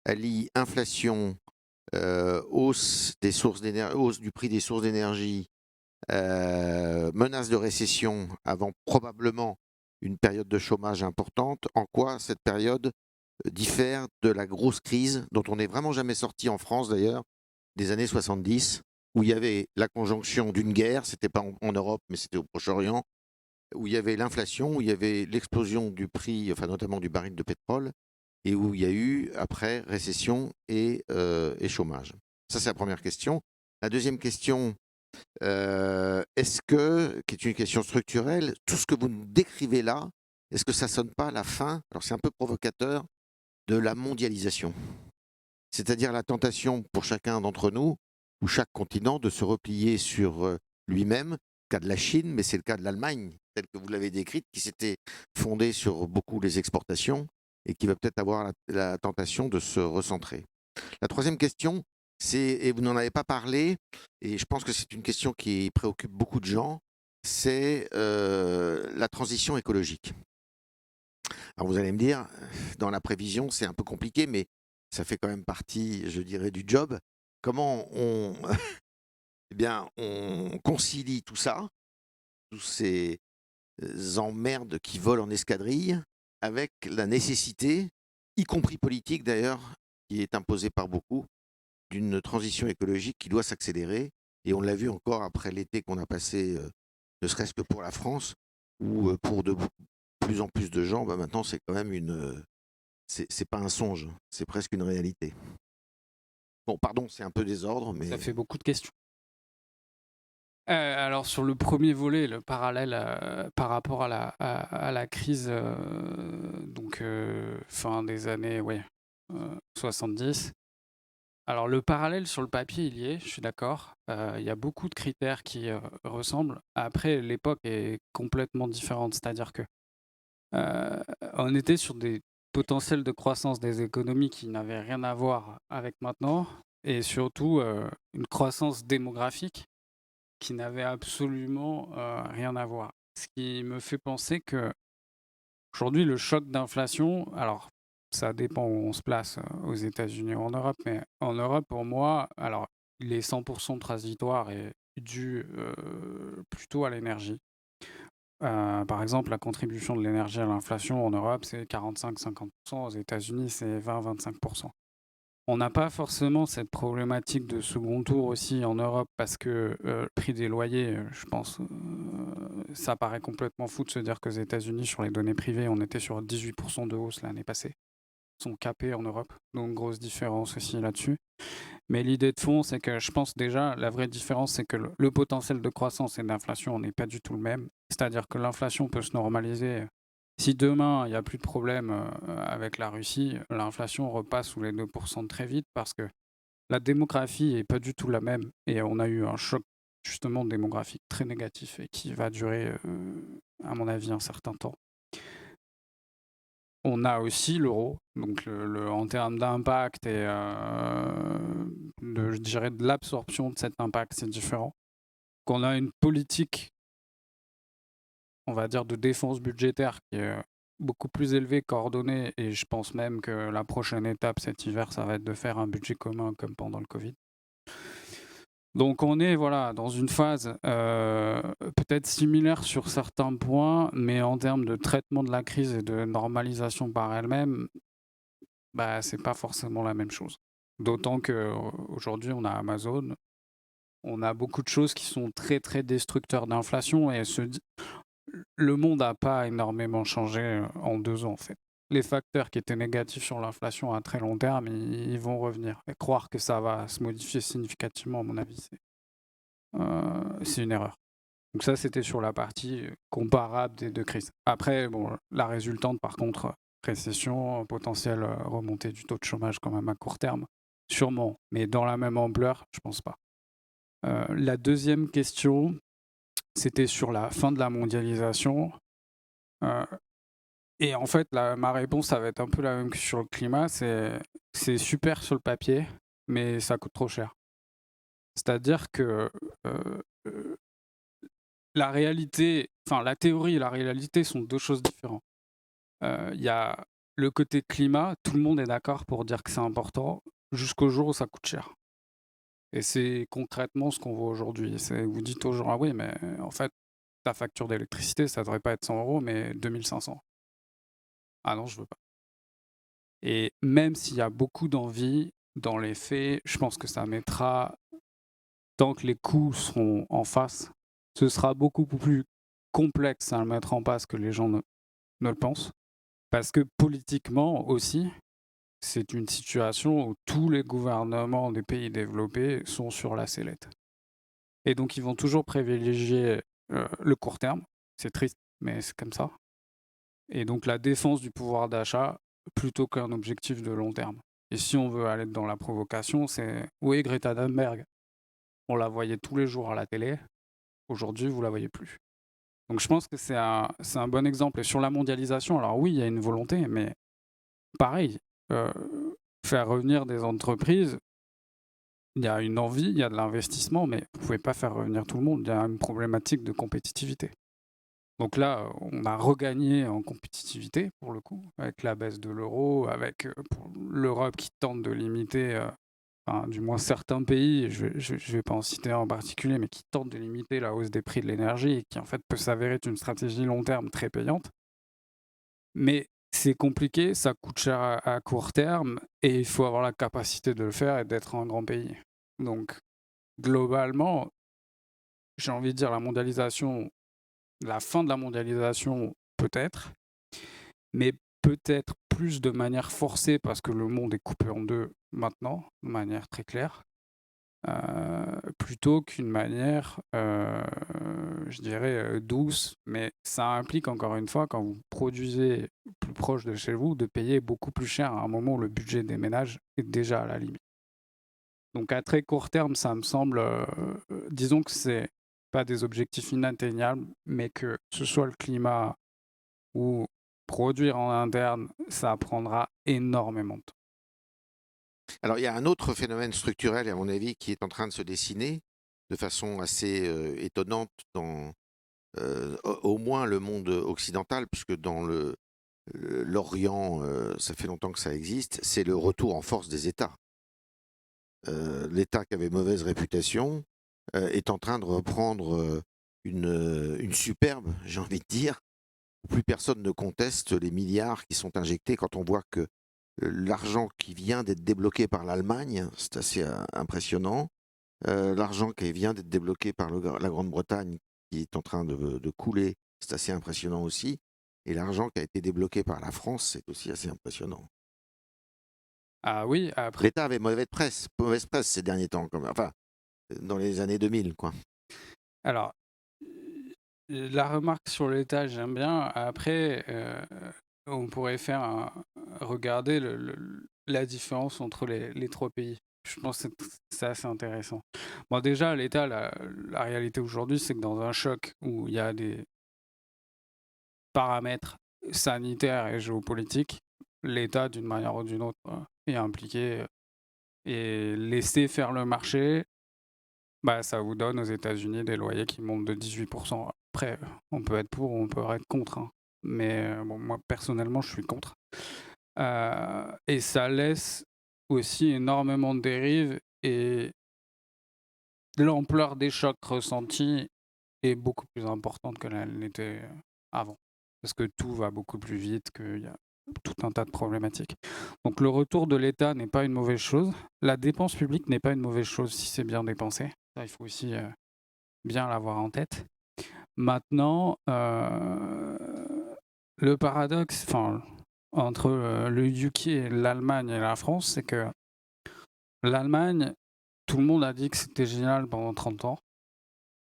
allie inflation, hausse du prix des sources d'énergie, menace de récession avant probablement une période de chômage importante, en quoi cette période diffère de la grosse crise dont on n'est vraiment jamais sorti en France d'ailleurs, des années 70, où il y avait la conjonction d'une guerre, c'était pas en Europe, mais c'était au Proche-Orient, où il y avait l'inflation, où il y avait l'explosion du prix, enfin notamment du baril de pétrole, et où il y a eu après récession et chômage. Ça, c'est la première question. La deuxième question, est-ce que, qui est une question structurelle, tout ce que vous nous décrivez là, est-ce que ça sonne pas à la fin, alors c'est un peu provocateur, de la mondialisation? C'est-à-dire la tentation pour chacun d'entre nous, ou chaque continent, de se replier sur lui-même. Le cas de la Chine, mais c'est le cas de l'Allemagne, tel que vous l'avez décrite, qui s'était fondée sur beaucoup les exportations et qui va peut-être avoir la tentation de se recentrer. La troisième question, c'est, et vous n'en avez pas parlé, et je pense que c'est une question qui préoccupe beaucoup de gens, c'est la transition écologique. Alors vous allez me dire, dans la prévision, c'est un peu compliqué, mais ça fait quand même partie, je dirais, du job. Comment on, eh bien, on concilie tout ça, tous ces emmerdes qui volent en escadrille, avec la nécessité, y compris politique d'ailleurs, qui est imposée par beaucoup, d'une transition écologique qui doit s'accélérer. Et on l'a vu encore après l'été qu'on a passé, ne serait-ce que pour la France, où pour de plus en plus de gens, bah maintenant c'est quand même c'est pas un songe, c'est presque une réalité. Bon, pardon, c'est un peu désordre, Ça mais fait beaucoup de questions. Alors sur le premier volet, le parallèle par rapport à la crise donc fin des années 70. Alors le parallèle sur le papier, il y est, je suis d'accord. Il y a beaucoup de critères qui ressemblent. Après, l'époque est complètement différente, c'est-à-dire que euh, on était sur des potentiels de croissance des économies qui n'avaient rien à voir avec maintenant, et surtout une croissance démographique qui n'avait absolument rien à voir. Ce qui me fait penser que aujourd'hui, le choc d'inflation, alors ça dépend où on se place, aux États-Unis ou en Europe, mais en Europe, pour moi, alors il est 100% transitoire et dû plutôt à l'énergie. Par exemple, la contribution de l'énergie à l'inflation en Europe, c'est 45-50%, aux États-Unis, c'est 20-25%. On n'a pas forcément cette problématique de second tour aussi en Europe parce que le prix des loyers, je pense, ça paraît complètement fou de se dire qu'aux États-Unis, sur les données privées, on était sur 18% de hausse l'année passée. Ils sont capés en Europe, donc grosse différence aussi là-dessus. Mais l'idée de fond, c'est que je pense déjà, la vraie différence, c'est que le potentiel de croissance et d'inflation n'est pas du tout le même. C'est-à-dire que l'inflation peut se normaliser. Si demain, il n'y a plus de problème avec la Russie, l'inflation repasse sous les 2% très vite parce que la démographie n'est pas du tout la même. Et on a eu un choc justement démographique très négatif et qui va durer, à mon avis, un certain temps. On a aussi l'euro, donc en termes d'impact et je dirais de l'absorption de cet impact, c'est différent. Qu'on a une politique, on va dire, de défense budgétaire qui est beaucoup plus élevée, coordonnée, et je pense même que la prochaine étape cet hiver, ça va être de faire un budget commun comme pendant le Covid. Donc on est voilà, dans une phase peut-être similaire sur certains points, mais en termes de traitement de la crise et de normalisation par elle-même, bah, c'est pas forcément la même chose. D'autant qu'aujourd'hui, on a Amazon, on a beaucoup de choses qui sont très très destructeurs d'inflation et le monde n'a pas énormément changé en 2 ans en fait. Les facteurs qui étaient négatifs sur l'inflation à très long terme, ils vont revenir. Et croire que ça va se modifier significativement, à mon avis, c'est une erreur. Donc ça, c'était sur la partie comparable des deux crises. Après, bon, la résultante, par contre, récession, potentielle remontée du taux de chômage quand même à court terme, sûrement, mais dans la même ampleur, je pense pas. La deuxième question, c'était sur la fin de la mondialisation. Euh, et en fait, ma réponse, ça va être un peu la même que sur le climat. C'est super sur le papier, mais ça coûte trop cher. C'est-à-dire que la réalité, enfin la théorie et la réalité sont deux choses différentes. Il y a le côté climat, tout le monde est d'accord pour dire que c'est important, jusqu'au jour où ça coûte cher. Et c'est concrètement ce qu'on voit aujourd'hui. Vous dites aux gens, ah oui, mais en fait, ta facture d'électricité, ça devrait pas être 100 euros, mais 2500. Ah non, je veux pas. Et même s'il y a beaucoup d'envie, dans les faits, je pense que ça mettra, tant que les coûts seront en face, ce sera beaucoup plus complexe à le mettre en place que les gens ne le pensent. Parce que politiquement aussi, c'est une situation où tous les gouvernements des pays développés sont sur la sellette. Et donc, ils vont toujours privilégier le court terme. C'est triste, mais c'est comme ça. Et donc, la défense du pouvoir d'achat plutôt qu'un objectif de long terme. Et si on veut aller dans la provocation, c'est où est Greta Thunberg? On la voyait tous les jours à la télé. Aujourd'hui, vous la voyez plus. Donc, je pense que c'est un bon exemple. Et sur la mondialisation, alors oui, il y a une volonté, mais pareil, faire revenir des entreprises, il y a une envie, il y a de l'investissement, mais vous ne pouvez pas faire revenir tout le monde. Il y a une problématique de compétitivité. Donc là, on a regagné en compétitivité, pour le coup, avec la baisse de l'euro, avec l'Europe qui tente de limiter, enfin, du moins certains pays, je ne vais pas en citer un en particulier, mais qui tentent de limiter la hausse des prix de l'énergie et qui en fait peut s'avérer être une stratégie long terme très payante. Mais c'est compliqué, ça coûte cher à court terme et il faut avoir la capacité de le faire et d'être un grand pays. Donc, globalement, j'ai envie de dire la fin de la mondialisation, peut-être, mais peut-être plus de manière forcée parce que le monde est coupé en deux maintenant, de manière très claire, plutôt qu'une manière, je dirais, douce. Mais ça implique, encore une fois, quand vous produisez plus proche de chez vous, de payer beaucoup plus cher à un moment où le budget des ménages est déjà à la limite. Donc à très court terme, ça me semble, disons que c'est pas des objectifs inatteignables, mais que ce soit le climat ou produire en interne, ça prendra énormément de temps. Alors, il y a un autre phénomène structurel, à mon avis, qui est en train de se dessiner de façon assez étonnante dans au moins le monde occidental, puisque dans l'Orient, ça fait longtemps que ça existe, c'est le retour en force des États. L'État qui avait mauvaise réputation est en train de reprendre une superbe, j'ai envie de dire, où plus personne ne conteste les milliards qui sont injectés quand on voit que l'argent qui vient d'être débloqué par l'Allemagne, c'est assez impressionnant. L'argent qui vient d'être débloqué par la Grande-Bretagne, qui est en train de couler, c'est assez impressionnant aussi. Et l'argent qui a été débloqué par la France, c'est aussi assez impressionnant. Ah oui, après, L'État avait mauvaise presse ces derniers temps, quand même. Enfin, dans les années 2000, quoi. alors, la remarque sur l'État, j'aime bien. Après, on pourrait regarder la différence entre les trois pays. Je pense que c'est assez intéressant. Bon, déjà, l'État, la réalité aujourd'hui, c'est que dans un choc où il y a des paramètres sanitaires et géopolitiques, l'État, d'une manière ou d'une autre, est impliqué et laisser faire le marché, bah, ça vous donne aux États-Unis des loyers qui montent de 18%. Après, on peut être pour ou on peut être contre, hein. Mais bon, moi, personnellement, je suis contre. Et ça laisse aussi énormément de dérives et l'ampleur des chocs ressentis est beaucoup plus importante que elle n'était avant. Parce que tout va beaucoup plus vite, qu'il y a tout un tas de problématiques. Donc le retour de l'État n'est pas une mauvaise chose. La dépense publique n'est pas une mauvaise chose si c'est bien dépensé. Ça, il faut aussi bien l'avoir en tête. Maintenant, le paradoxe entre le UK, l'Allemagne et la France, c'est que l'Allemagne, tout le monde a dit que c'était génial pendant 30 ans.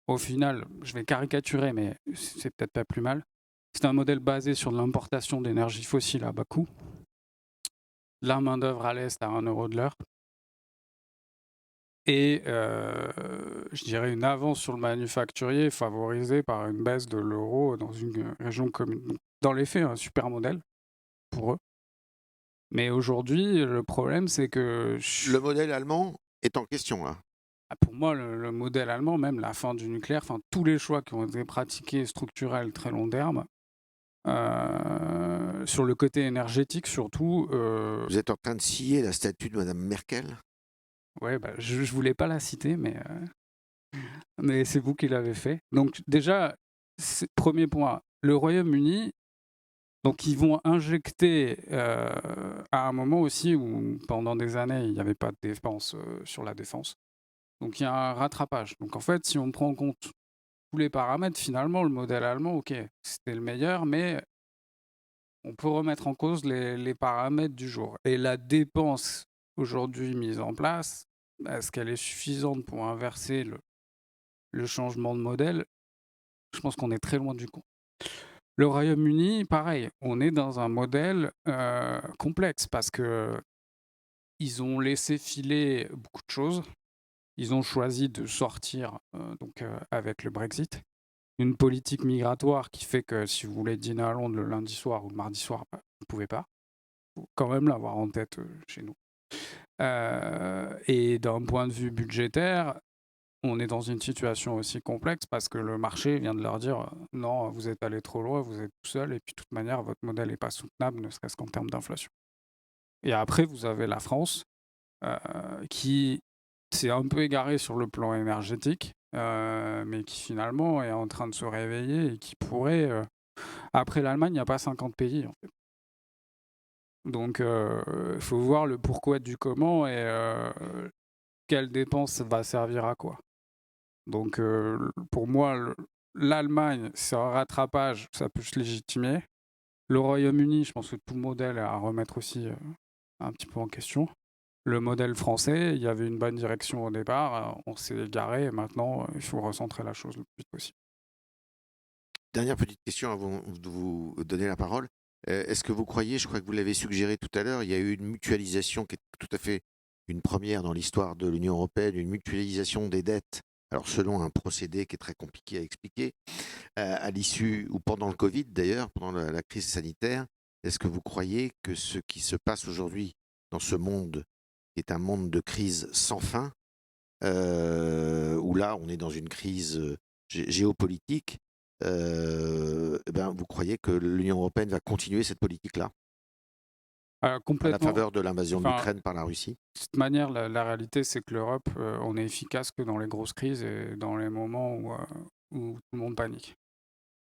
Au final, je vais caricaturer, mais c'est peut-être pas plus mal. C'est un modèle basé sur l'importation d'énergie fossile à bas coût, la main-d'œuvre à l'Est à 1 euro de l'heure, et je dirais une avance sur le manufacturier favorisée par une baisse de l'euro dans une région commune. Donc, dans les faits, un super modèle pour eux. Mais aujourd'hui, le problème, c'est que Le modèle allemand est en question, là. pour moi, le modèle allemand, même la fin du nucléaire, tous les choix qui ont été pratiqués structurels très long terme, sur le côté énergétique surtout. Vous êtes en train de scier la statue de Madame Merkel? Ouais, bah, je voulais pas la citer, mais c'est vous qui l'avez fait. Donc déjà, premier point, le Royaume-Uni, Donc ils vont injecter à un moment aussi où pendant des années il n'y avait pas de dépenses sur la défense. Donc il y a un rattrapage. Donc en fait, si on prend en compte tous les paramètres, finalement le modèle allemand, ok, c'était le meilleur, mais on peut remettre en cause les paramètres du jour. Et la dépense aujourd'hui mise en place, est-ce qu'elle est suffisante pour inverser le changement de modèle? Je pense qu'on est très loin du compte. Le Royaume-Uni, pareil, on est dans un modèle complexe parce que ils ont laissé filer beaucoup de choses. Ils ont choisi de sortir avec le Brexit. Une politique migratoire qui fait que si vous voulez dîner à Londres le lundi soir ou le mardi soir, vous ne pouvez pas. Il faut quand même l'avoir en tête chez nous. Et d'un point de vue budgétaire, on est dans une situation aussi complexe parce que le marché vient de leur dire non, vous êtes allé trop loin, vous êtes tout seul, et puis de toute manière, votre modèle n'est pas soutenable, ne serait-ce qu'en termes d'inflation. Et après, vous avez la France qui s'est un peu égarée sur le plan énergétique, mais qui finalement est en train de se réveiller et qui pourrait. Après l'Allemagne, il n'y a pas 50 pays, en fait. Donc, il faut voir le pourquoi du comment et quelle dépense va servir à quoi. Donc, pour moi, l'Allemagne, c'est un rattrapage, ça peut se légitimer. Le Royaume-Uni, je pense que tout modèle est à remettre aussi un petit peu en question. Le modèle français, il y avait une bonne direction au départ, on s'est égaré, et maintenant, il faut recentrer la chose le plus vite possible. Dernière petite question avant de vous donner la parole. Est-ce que vous croyez, je crois que vous l'avez suggéré tout à l'heure, il y a eu une mutualisation qui est tout à fait une première dans l'histoire de l'Union européenne, une mutualisation des dettes, alors selon un procédé qui est très compliqué à expliquer, à l'issue ou pendant le Covid d'ailleurs, pendant la crise sanitaire. Est-ce que vous croyez que ce qui se passe aujourd'hui dans ce monde est un monde de crise sans fin, où là on est dans une crise géopolitique, vous croyez que l'Union européenne va continuer cette politique-là à la Complètement. faveur de l'invasion de Enfin, l'Ukraine par la Russie? de toute manière, la réalité, c'est que l'Europe, on est efficace que dans les grosses crises et dans les moments où tout le monde panique.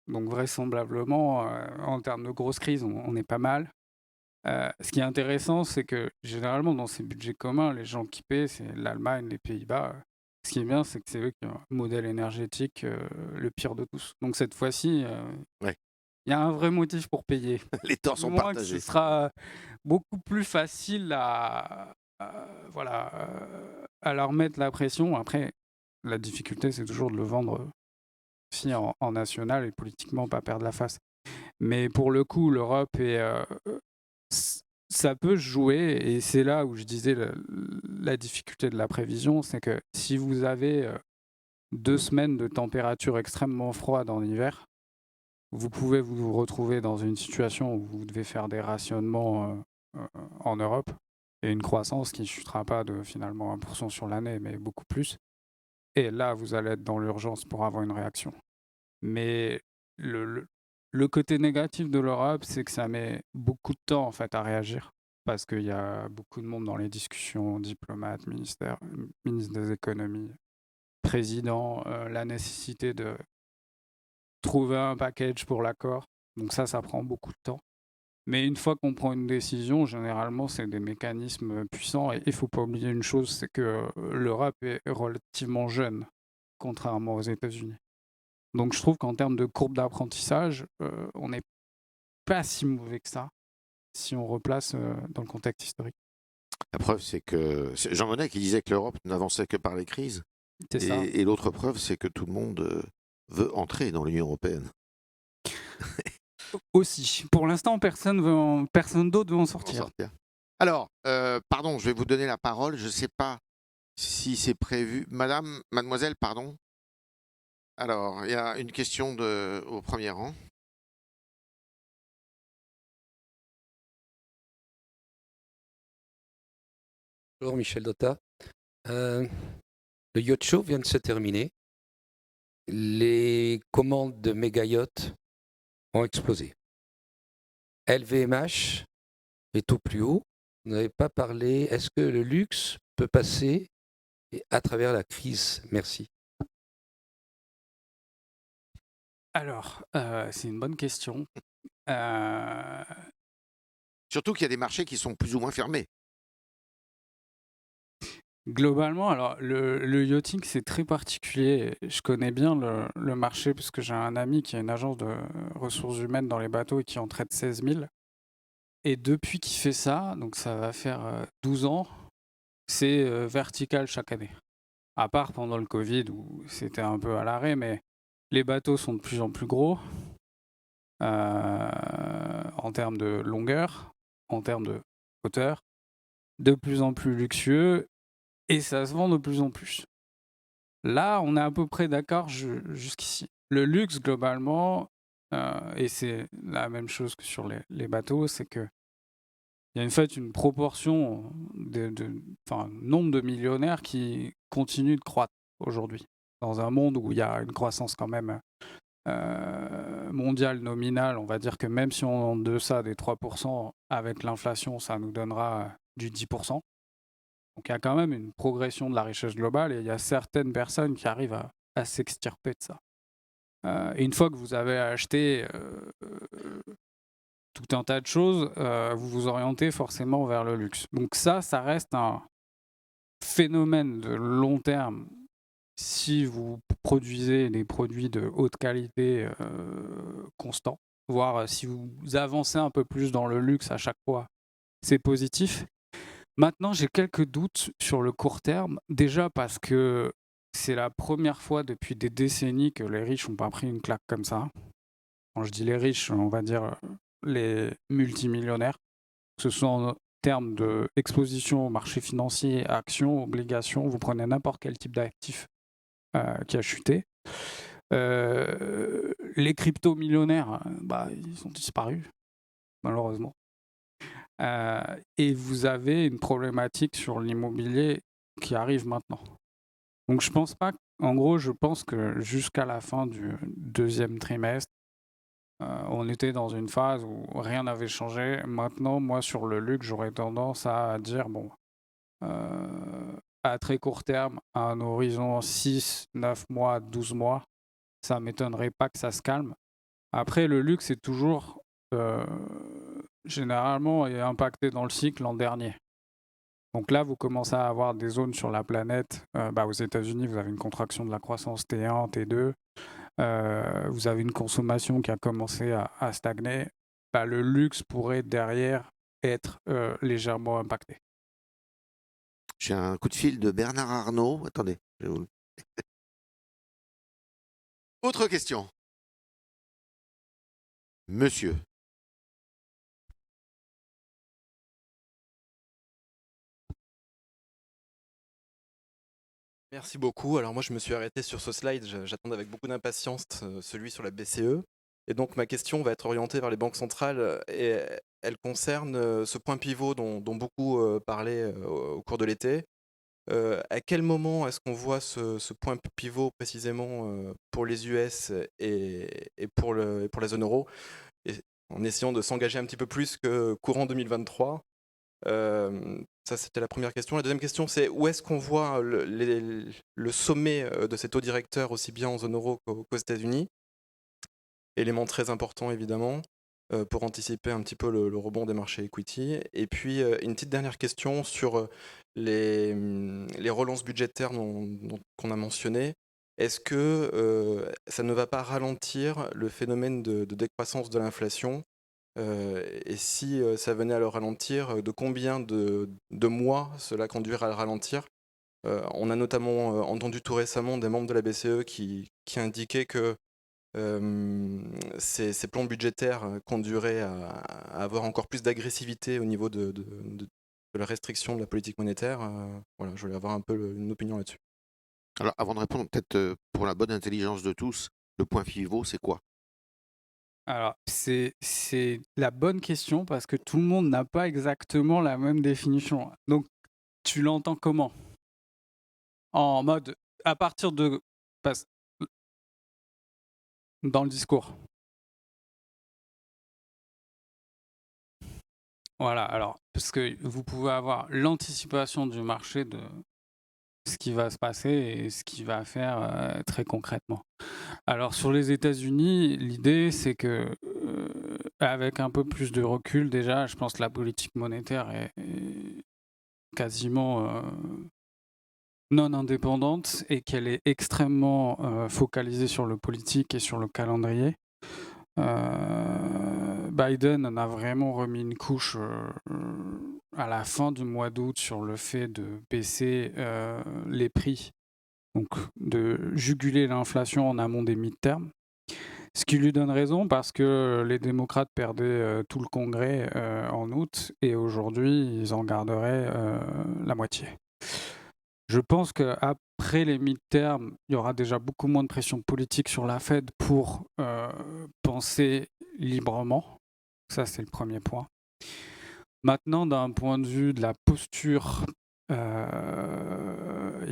Donc vraisemblablement, en termes de grosses crises, on est pas mal. Ce qui est intéressant, c'est que généralement, dans ces budgets communs, les gens qui paient, c'est l'Allemagne, les Pays-Bas. Ce qui est bien, c'est que c'est eux qui ont un modèle énergétique le pire de tous. Donc cette fois-ci, Ouais, il y a un vrai motif pour payer. les torts Du sont moins que ce partagés. sera beaucoup plus facile à leur mettre la pression. Après, la difficulté, c'est toujours de le vendre aussi en national et politiquement pas perdre la face. Mais pour le coup, l'Europe ça peut se jouer, et c'est là où je disais la difficulté de la prévision, c'est que si vous avez 2 semaines de température extrêmement froide en hiver, vous pouvez vous retrouver dans une situation où vous devez faire des rationnements en Europe et une croissance qui ne chutera pas de finalement 1% sur l'année, mais beaucoup plus. Et là, vous allez être dans l'urgence pour avoir une réaction. Mais le côté négatif de l'Europe, c'est que ça met beaucoup de temps en fait à réagir parce qu'il y a beaucoup de monde dans les discussions, diplomates, ministre des économies, président, la nécessité de trouver un package pour l'accord. Donc ça prend beaucoup de temps. Mais une fois qu'on prend une décision, généralement, c'est des mécanismes puissants. Et il ne faut pas oublier une chose, c'est que l'Europe est relativement jeune, contrairement aux États-Unis. Donc je trouve qu'en termes de courbe d'apprentissage, on n'est pas si mauvais que ça, si on replace dans le contexte historique. La preuve, c'est que c'est Jean Monnet qui disait que l'Europe n'avançait que par les crises. C'est ça. Et l'autre preuve, c'est que tout le monde veut entrer dans l'Union européenne. Aussi. Pour l'instant, personne d'autre veut en Pour en sortir. sortir. Alors, pardon, je vais vous donner la parole. Je ne sais pas si c'est prévu. Mademoiselle, pardon. Alors, il y a une question au premier rang. Bonjour Michel Dotta. Le yacht show vient de se terminer. Les commandes de méga yachts ont explosé. LVMH est au plus haut. Vous n'avez pas parlé. Est-ce que le luxe peut passer à travers la crise? Merci. Alors, c'est une bonne question. Euh, Surtout qu'il y a des marchés qui sont plus ou moins fermés. Globalement, alors le yachting, c'est très particulier. Je connais bien le marché parce que j'ai un ami qui a une agence de ressources humaines dans les bateaux et qui en traite 16 000. Et depuis qu'il fait ça, donc ça va faire 12 ans, c'est vertical chaque année. À part pendant le Covid où c'était un peu à l'arrêt, mais les bateaux sont de plus en plus gros en termes de longueur, en termes de hauteur, de plus en plus luxueux et ça se vend de plus en plus. Là, on est à peu près d'accord jusqu'ici. Le luxe, globalement, et c'est la même chose que sur les bateaux, c'est que il y a une proportion nombre de millionnaires qui continue de croître aujourd'hui. Dans un monde où il y a une croissance quand même mondiale nominale, on va dire que même si on est en deçà des 3%, avec l'inflation, ça nous donnera du 10%. Donc il y a quand même une progression de la richesse globale et il y a certaines personnes qui arrivent à s'extirper de ça. Et une fois que vous avez acheté tout un tas de choses, vous vous orientez forcément vers le luxe. Donc ça reste un phénomène de long terme si vous produisez des produits de haute qualité constant, voire si vous avancez un peu plus dans le luxe à chaque fois, c'est positif. Maintenant, j'ai quelques doutes sur le court terme, déjà parce que c'est la première fois depuis des décennies que les riches n'ont pas pris une claque comme ça. Quand je dis les riches, on va dire les multimillionnaires, que ce soit en termes d'exposition au marché financier, actions, obligations, vous prenez n'importe quel type d'actif qui a chuté. Les crypto-millionnaires, ils ont disparu, malheureusement. Et vous avez une problématique sur l'immobilier qui arrive maintenant. Donc je pense pas, en gros, je pense que jusqu'à la fin du deuxième trimestre, on était dans une phase où rien n'avait changé. Maintenant, moi, sur le luxe, j'aurais tendance à dire, bon, à très court terme, à un horizon 6, 9 mois, 12 mois, ça ne m'étonnerait pas que ça se calme. Après, le luxe est toujours, généralement, est impacté dans le cycle l'an dernier. Donc là, vous commencez à avoir des zones sur la planète. Aux États-Unis, vous avez une contraction de la croissance T1, T2. Vous avez une consommation qui a commencé à stagner. Le luxe pourrait derrière être légèrement impacté. J'ai un coup de fil de Bernard Arnault. Attendez. Autre question. Monsieur. Merci beaucoup. Alors moi, je me suis arrêté sur ce slide. J'attendais avec beaucoup d'impatience celui sur la BCE. Et donc ma question va être orientée vers les banques centrales et elle concerne ce point pivot dont beaucoup parlaient au cours de l'été. À quel moment est-ce qu'on voit ce point pivot précisément pour les US et pour la zone euro, et en essayant de s'engager un petit peu plus que courant 2023? Ça, c'était la première question. La deuxième question, c'est où est-ce qu'on voit le sommet de ces taux directeurs, aussi bien en zone euro qu'aux États-Unis? Élément très important, évidemment, pour anticiper un petit peu le rebond des marchés equity. Et puis, une petite dernière question sur les relances budgétaires qu'on a mentionnées. Est-ce que ça ne va pas ralentir le phénomène de décroissance de l'inflation? Et si ça venait à le ralentir, de combien de mois cela conduirait à le ralentir? On a notamment entendu tout récemment des membres de la BCE qui indiquaient que ces plans budgétaires conduiraient à avoir encore plus d'agressivité au niveau de la restriction de la politique monétaire. Voilà, je voulais avoir un peu une opinion là-dessus. Alors, avant de répondre, peut-être pour la bonne intelligence de tous, le point pivot, c'est quoi? Alors, c'est la bonne question parce que tout le monde n'a pas exactement la même définition. Donc, tu l'entends comment? En mode, à partir de... Dans le discours. Voilà, alors, parce que vous pouvez avoir l'anticipation du marché de ce qui va se passer et ce qui va faire très concrètement. Alors, sur les États-Unis, l'idée, c'est que avec un peu plus de recul, déjà, je pense que la politique monétaire est quasiment non indépendante et qu'elle est extrêmement focalisée sur le politique et sur le calendrier. Biden en a vraiment remis une couche à la fin du mois d'août sur le fait de baisser les prix, donc de juguler l'inflation en amont des midterms. Ce qui lui donne raison parce que les démocrates perdaient tout le Congrès en août et aujourd'hui ils en garderaient la moitié. Je pense qu'après les midterms, il y aura déjà beaucoup moins de pression politique sur la Fed pour penser librement. Ça, c'est le premier point. Maintenant, d'un point de vue de la posture, il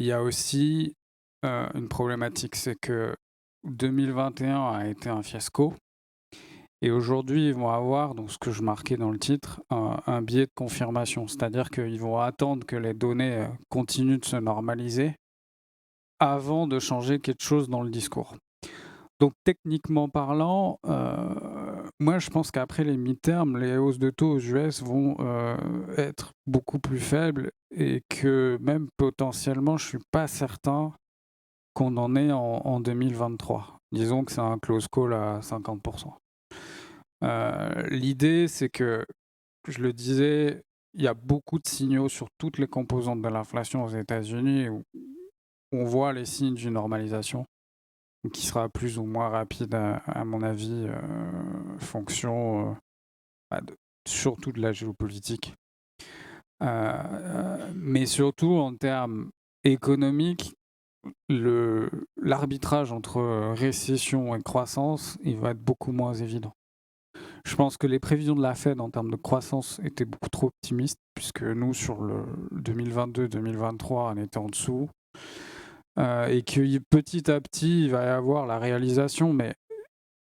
y a aussi une problématique, c'est que 2021 a été un fiasco. Et aujourd'hui, ils vont avoir, donc ce que je marquais dans le titre, un biais de confirmation. C'est-à-dire qu'ils vont attendre que les données continuent de se normaliser avant de changer quelque chose dans le discours. Donc techniquement parlant, moi je pense qu'après les midterms, les hausses de taux aux US vont être beaucoup plus faibles et que même potentiellement, je ne suis pas certain qu'on en ait en 2023. Disons que c'est un close call à 50%. L'idée, c'est que, je le disais, il y a beaucoup de signaux sur toutes les composantes de l'inflation aux États-Unis où on voit les signes d'une normalisation qui sera plus ou moins rapide, à mon avis, fonction surtout de la géopolitique. Mais surtout en termes économiques, l'arbitrage entre récession et croissance, il va être beaucoup moins évident. Je pense que les prévisions de la Fed en termes de croissance étaient beaucoup trop optimistes, puisque nous, sur le 2022-2023, on était en dessous. Et que petit à petit, il va y avoir la réalisation, mais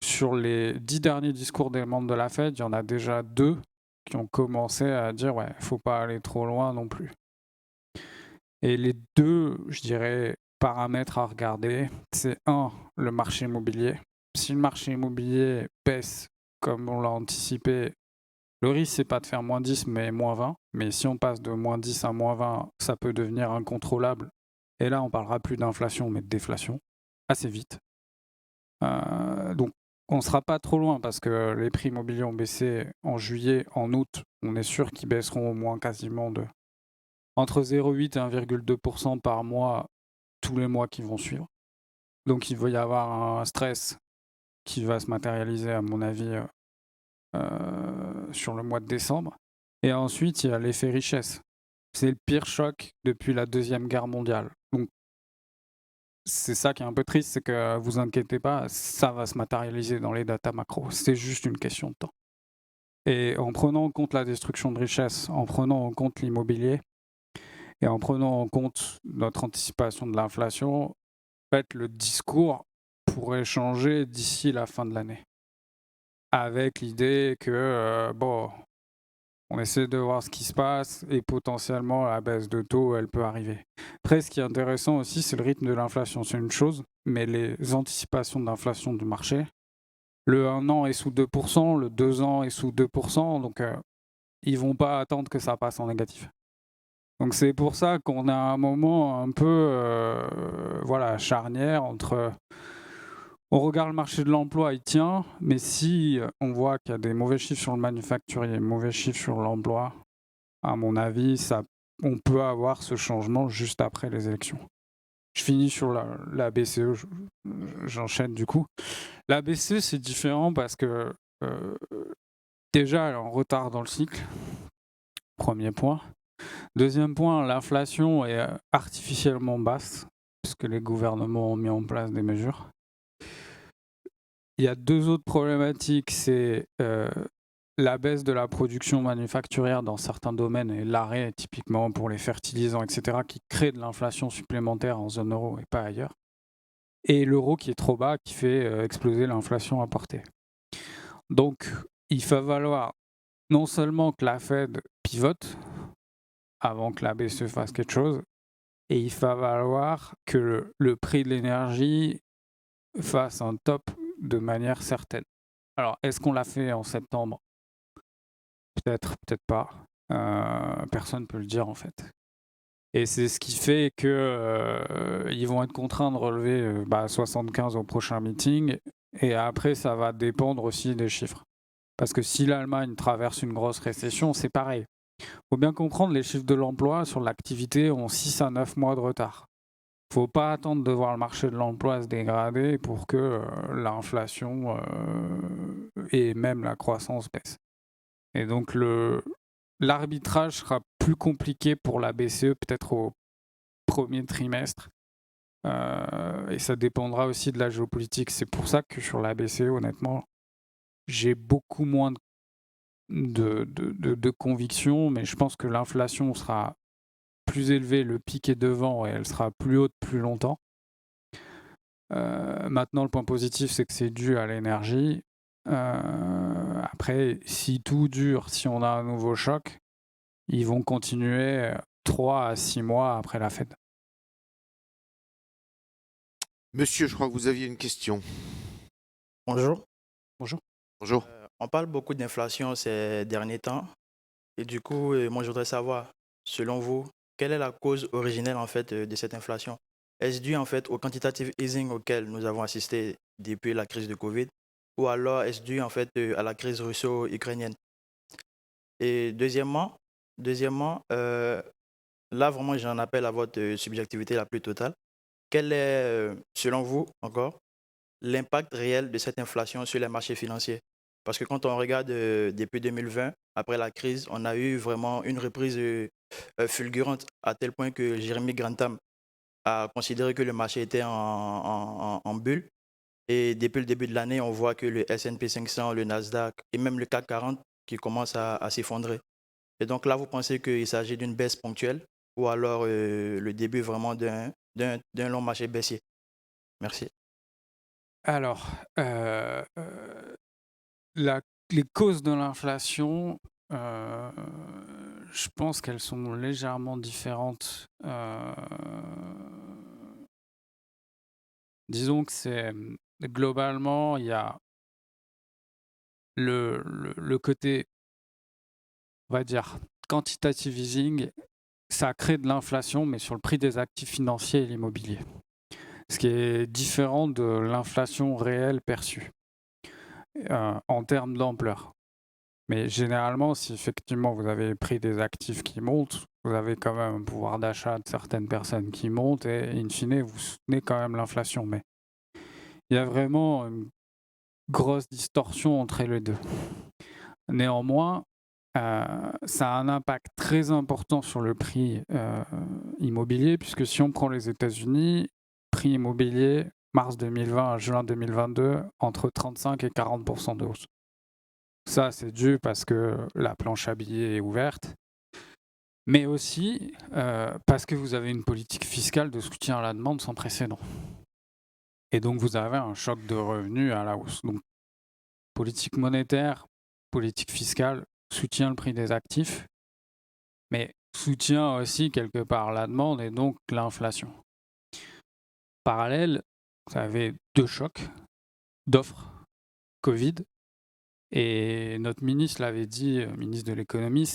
sur les 10 derniers discours des membres de la Fed, il y en a déjà 2 qui ont commencé à dire « ouais, faut pas aller trop loin non plus ». Et les 2, je dirais, paramètres à regarder, c'est 1, le marché immobilier. Si le marché immobilier baisse comme on l'a anticipé, le risque, c'est pas de faire moins 10, mais moins 20. Mais si on passe de moins 10 à moins 20, ça peut devenir incontrôlable. Et là, on parlera plus d'inflation, mais de déflation, assez vite. Donc, on ne sera pas trop loin parce que les prix immobiliers ont baissé en juillet, en août. On est sûr qu'ils baisseront au moins quasiment entre 0,8 et 1,2% par mois, tous les mois qui vont suivre. Donc, il va y avoir un stress qui va se matérialiser, à mon avis, sur le mois de décembre. Et ensuite, il y a l'effet richesse. C'est le pire choc depuis la Deuxième Guerre mondiale. Donc, c'est ça qui est un peu triste, c'est que vous inquiétez pas, ça va se matérialiser dans les datas macro. C'est juste une question de temps. Et en prenant en compte la destruction de richesse, en prenant en compte l'immobilier et en prenant en compte notre anticipation de l'inflation, en fait, le discours pourrait changer d'ici la fin de l'année. Avec l'idée que, on essaie de voir ce qui se passe et potentiellement la baisse de taux, elle peut arriver. Après, ce qui est intéressant aussi, c'est le rythme de l'inflation. C'est une chose, mais les anticipations d'inflation du marché, le 1 an est sous 2%, le 2 ans est sous 2%, donc ils vont pas attendre que ça passe en négatif. Donc c'est pour ça qu'on a un moment un peu charnière entre... On regarde le marché de l'emploi, il tient, mais si on voit qu'il y a des mauvais chiffres sur le manufacturier, mauvais chiffres sur l'emploi, à mon avis, on peut avoir ce changement juste après les élections. Je finis sur la BCE, j'enchaîne du coup. La BCE, c'est différent parce que déjà, elle est en retard dans le cycle, premier point. Deuxième point, l'inflation est artificiellement basse, puisque les gouvernements ont mis en place des mesures. Il y a 2 autres problématiques, c'est la baisse de la production manufacturière dans certains domaines et l'arrêt typiquement pour les fertilisants, etc., qui crée de l'inflation supplémentaire en zone euro et pas ailleurs. Et l'euro qui est trop bas, qui fait exploser l'inflation importée. Donc, il va falloir non seulement que la Fed pivote avant que la BCE fasse quelque chose, et il va falloir que le prix de l'énergie fasse un top de manière certaine. Alors, est-ce qu'on l'a fait en septembre? Peut-être, peut-être pas. Personne ne peut le dire en fait. Et c'est ce qui fait que ils vont être contraints de relever 75 au prochain meeting. Et après, ça va dépendre aussi des chiffres. Parce que si l'Allemagne traverse une grosse récession, c'est pareil. Il faut bien comprendre, les chiffres de l'emploi sur l'activité ont 6 à 9 mois de retard. Il ne faut pas attendre de voir le marché de l'emploi se dégrader pour que l'inflation et même la croissance baissent. Et donc l'arbitrage sera plus compliqué pour la BCE peut-être au premier trimestre. Et ça dépendra aussi de la géopolitique. C'est pour ça que sur la BCE, honnêtement, j'ai beaucoup moins de conviction, mais je pense que l'inflation sera plus élevée, le pic est devant et elle sera plus haute plus longtemps. Maintenant, le point positif, c'est que c'est dû à l'énergie. Après, si tout dure, si on a un nouveau choc, ils vont continuer 3 à 6 mois après la Fed. Monsieur, je crois que vous aviez une question. Bonjour. Bonjour. Bonjour. On parle beaucoup d'inflation ces derniers temps. Et du coup, moi, je voudrais savoir, selon vous, quelle est la cause originelle en fait de cette inflation? Est-ce dû en fait au quantitative easing auquel nous avons assisté depuis la crise de Covid, ou alors est-ce dû en fait à la crise russo-ukrainienne? Et deuxièmement, là vraiment j'en appelle à votre subjectivité la plus totale. Quel est, selon vous, encore, l'impact réel de cette inflation sur les marchés financiers? Parce que quand on regarde depuis 2020, après la crise, on a eu vraiment une reprise fulgurante à tel point que Jeremy Grantham a considéré que le marché était en bulle. Et depuis le début de l'année, on voit que le S&P 500, le Nasdaq et même le CAC 40 qui commencent à s'effondrer. Et donc là, vous pensez qu'il s'agit d'une baisse ponctuelle ou alors le début vraiment d'un long marché baissier? Merci. Alors, les causes de l'inflation, je pense qu'elles sont légèrement différentes. Disons que c'est globalement, il y a le côté, on va dire, quantitative easing, ça crée de l'inflation, mais sur le prix des actifs financiers et l'immobilier. Ce qui est différent de l'inflation réelle perçue en termes d'ampleur. Mais généralement, si effectivement vous avez pris des actifs qui montent, vous avez quand même un pouvoir d'achat de certaines personnes qui monte et in fine, vous soutenez quand même l'inflation. Mais il y a vraiment une grosse distorsion entre les deux. Néanmoins, ça a un impact très important sur le prix immobilier, puisque si on prend les États-Unis, prix immobilier, mars 2020 à juin 2022, entre 35 et 40% de hausse. Ça, c'est dû parce que la planche à billets est ouverte, mais aussi parce que vous avez une politique fiscale de soutien à la demande sans précédent. Et donc, vous avez un choc de revenus à la hausse. Donc, politique monétaire, politique fiscale, soutient le prix des actifs, mais soutient aussi quelque part la demande et donc l'inflation. Parallèle, vous avez deux chocs d'offres Covid. Et notre ministre l'avait dit, ministre de l'économie,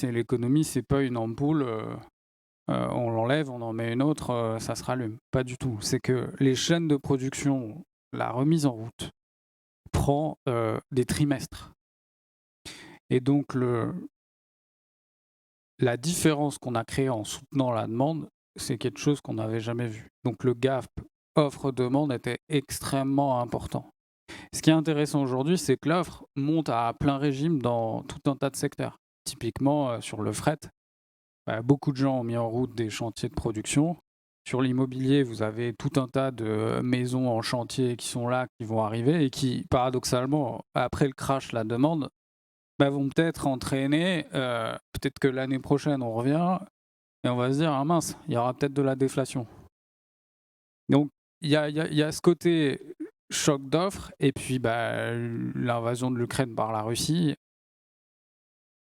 c'est pas une ampoule, on l'enlève, on en met une autre, ça se rallume. Pas du tout. C'est que les chaînes de production, la remise en route, prend des trimestres. Et donc la différence qu'on a créée en soutenant la demande, c'est quelque chose qu'on n'avait jamais vu. Donc le gap offre-demande était extrêmement important. Ce qui est intéressant aujourd'hui, c'est que l'offre monte à plein régime dans tout un tas de secteurs. Typiquement, sur le fret, beaucoup de gens ont mis en route des chantiers de production. Sur l'immobilier, vous avez tout un tas de maisons en chantier qui sont là, qui vont arriver et qui, paradoxalement, après le crash, la demande, vont peut-être entraîner, peut-être que l'année prochaine, on revient et on va se dire, ah mince, il y aura peut-être de la déflation. Donc, il y a ce côté choc d'offres et puis l'invasion de l'Ukraine par la Russie.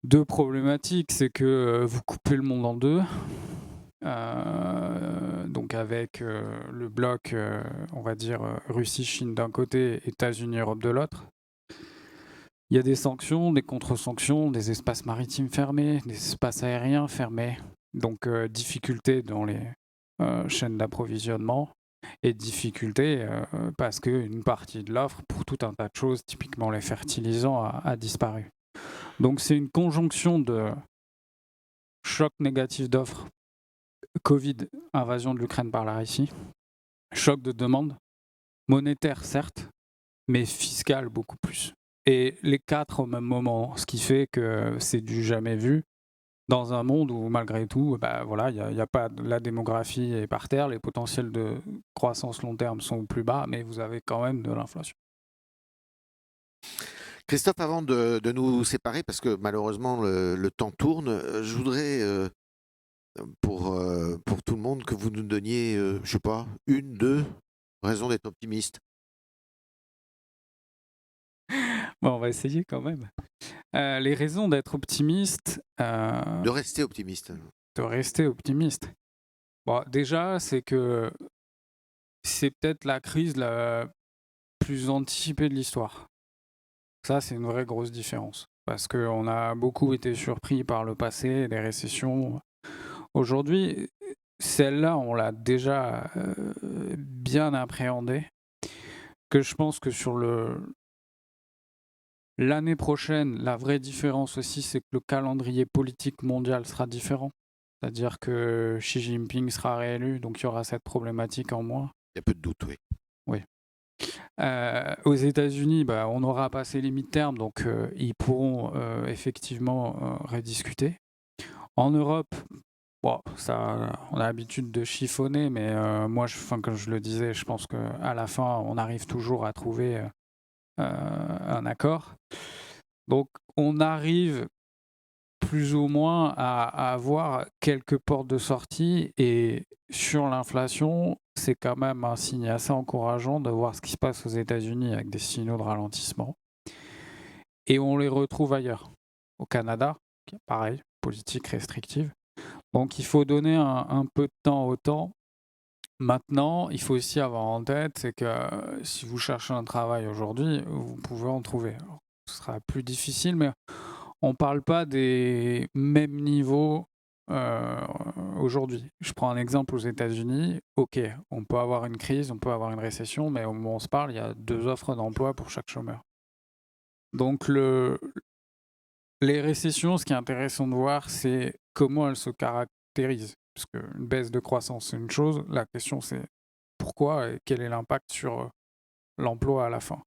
Deux problématiques, c'est que vous coupez le monde en deux, donc avec le bloc, on va dire Russie-Chine d'un côté, États-Unis-Europe de l'autre. Il y a des sanctions, des contre-sanctions, des espaces maritimes fermés, des espaces aériens fermés. Donc, difficulté dans les chaînes d'approvisionnement et difficulté parce qu'une partie de l'offre, pour tout un tas de choses, typiquement les fertilisants, a disparu. Donc, c'est une conjonction de choc négatif d'offres, Covid, invasion de l'Ukraine par la Russie, choc de demande, monétaire certes, mais fiscal beaucoup plus. Et les 4 au même moment, ce qui fait que c'est du jamais vu dans un monde où malgré tout, voilà, il y a pas la démographie est par terre, les potentiels de croissance long terme sont plus bas, mais vous avez quand même de l'inflation. Christophe, avant de nous séparer, parce que malheureusement le temps tourne, je voudrais pour tout le monde que vous nous donniez, je sais pas, 1, 2 raisons d'être optimiste. Bon, on va essayer quand même. Les raisons d'être optimiste, De rester optimiste. de rester optimiste. Bon, déjà, c'est que c'est peut-être la crise la plus anticipée de l'histoire. Ça, c'est une vraie grosse différence. Parce qu'on a beaucoup été surpris par le passé, des récessions. Aujourd'hui, celle-là, on l'a déjà bien appréhendée. Que je pense que sur l'année prochaine, la vraie différence aussi, c'est que le calendrier politique mondial sera différent. C'est-à-dire que Xi Jinping sera réélu, donc il y aura cette problématique en moins. Il y a peu de doute, oui. Oui. Aux États-Unis, on aura passé les mi-termes, donc ils pourront effectivement rediscuter. En Europe, bon, ça, on a l'habitude de chiffonner, mais moi, comme je le disais, je pense qu'à la fin, on arrive toujours à trouver un accord. Donc, on arrive plus ou moins à avoir quelques portes de sortie, et sur l'inflation, c'est quand même un signe assez encourageant de voir ce qui se passe aux États-Unis avec des signaux de ralentissement. Et on les retrouve ailleurs, au Canada, qui est pareil, politique restrictive. Donc il faut donner un peu de temps au temps. Maintenant, il faut aussi avoir en tête, c'est que si vous cherchez un travail aujourd'hui, vous pouvez en trouver. Alors, ce sera plus difficile, mais on ne parle pas des mêmes niveaux aujourd'hui. Je prends un exemple aux États-Unis. Ok, on peut avoir une crise, on peut avoir une récession, mais au moment où on se parle, il y a 2 offres d'emploi pour chaque chômeur. Donc les récessions, ce qui est intéressant de voir, c'est comment elles se caractérisent. Parce qu'une baisse de croissance, c'est une chose. La question, c'est pourquoi et quel est l'impact sur l'emploi à la fin.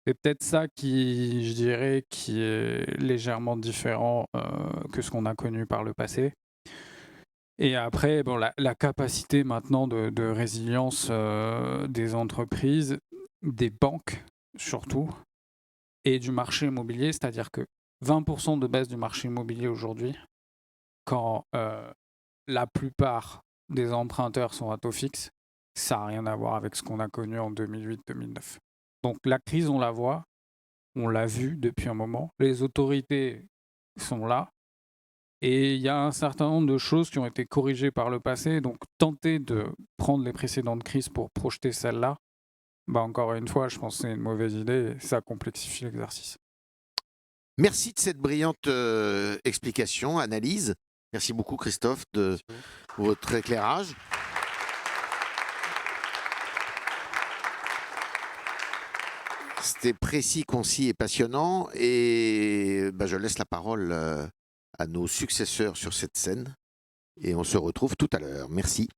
C'est peut-être ça qui, je dirais, qui est légèrement différent que ce qu'on a connu par le passé. Et après, bon, la capacité maintenant de résilience des entreprises, des banques surtout, et du marché immobilier, c'est-à-dire que 20% de baisse du marché immobilier aujourd'hui, quand la plupart des emprunteurs sont à taux fixe, ça n'a rien à voir avec ce qu'on a connu en 2008-2009. Donc la crise, on la voit, on l'a vu depuis un moment, les autorités sont là, et il y a un certain nombre de choses qui ont été corrigées par le passé, donc tenter de prendre les précédentes crises pour projeter celle-là, encore une fois, je pense que c'est une mauvaise idée, et ça complexifie l'exercice. Merci de cette brillante explication, analyse. Merci beaucoup Christophe de votre éclairage. C'était précis, concis et passionnant. Et je laisse la parole à nos successeurs sur cette scène. Et on se retrouve tout à l'heure. Merci.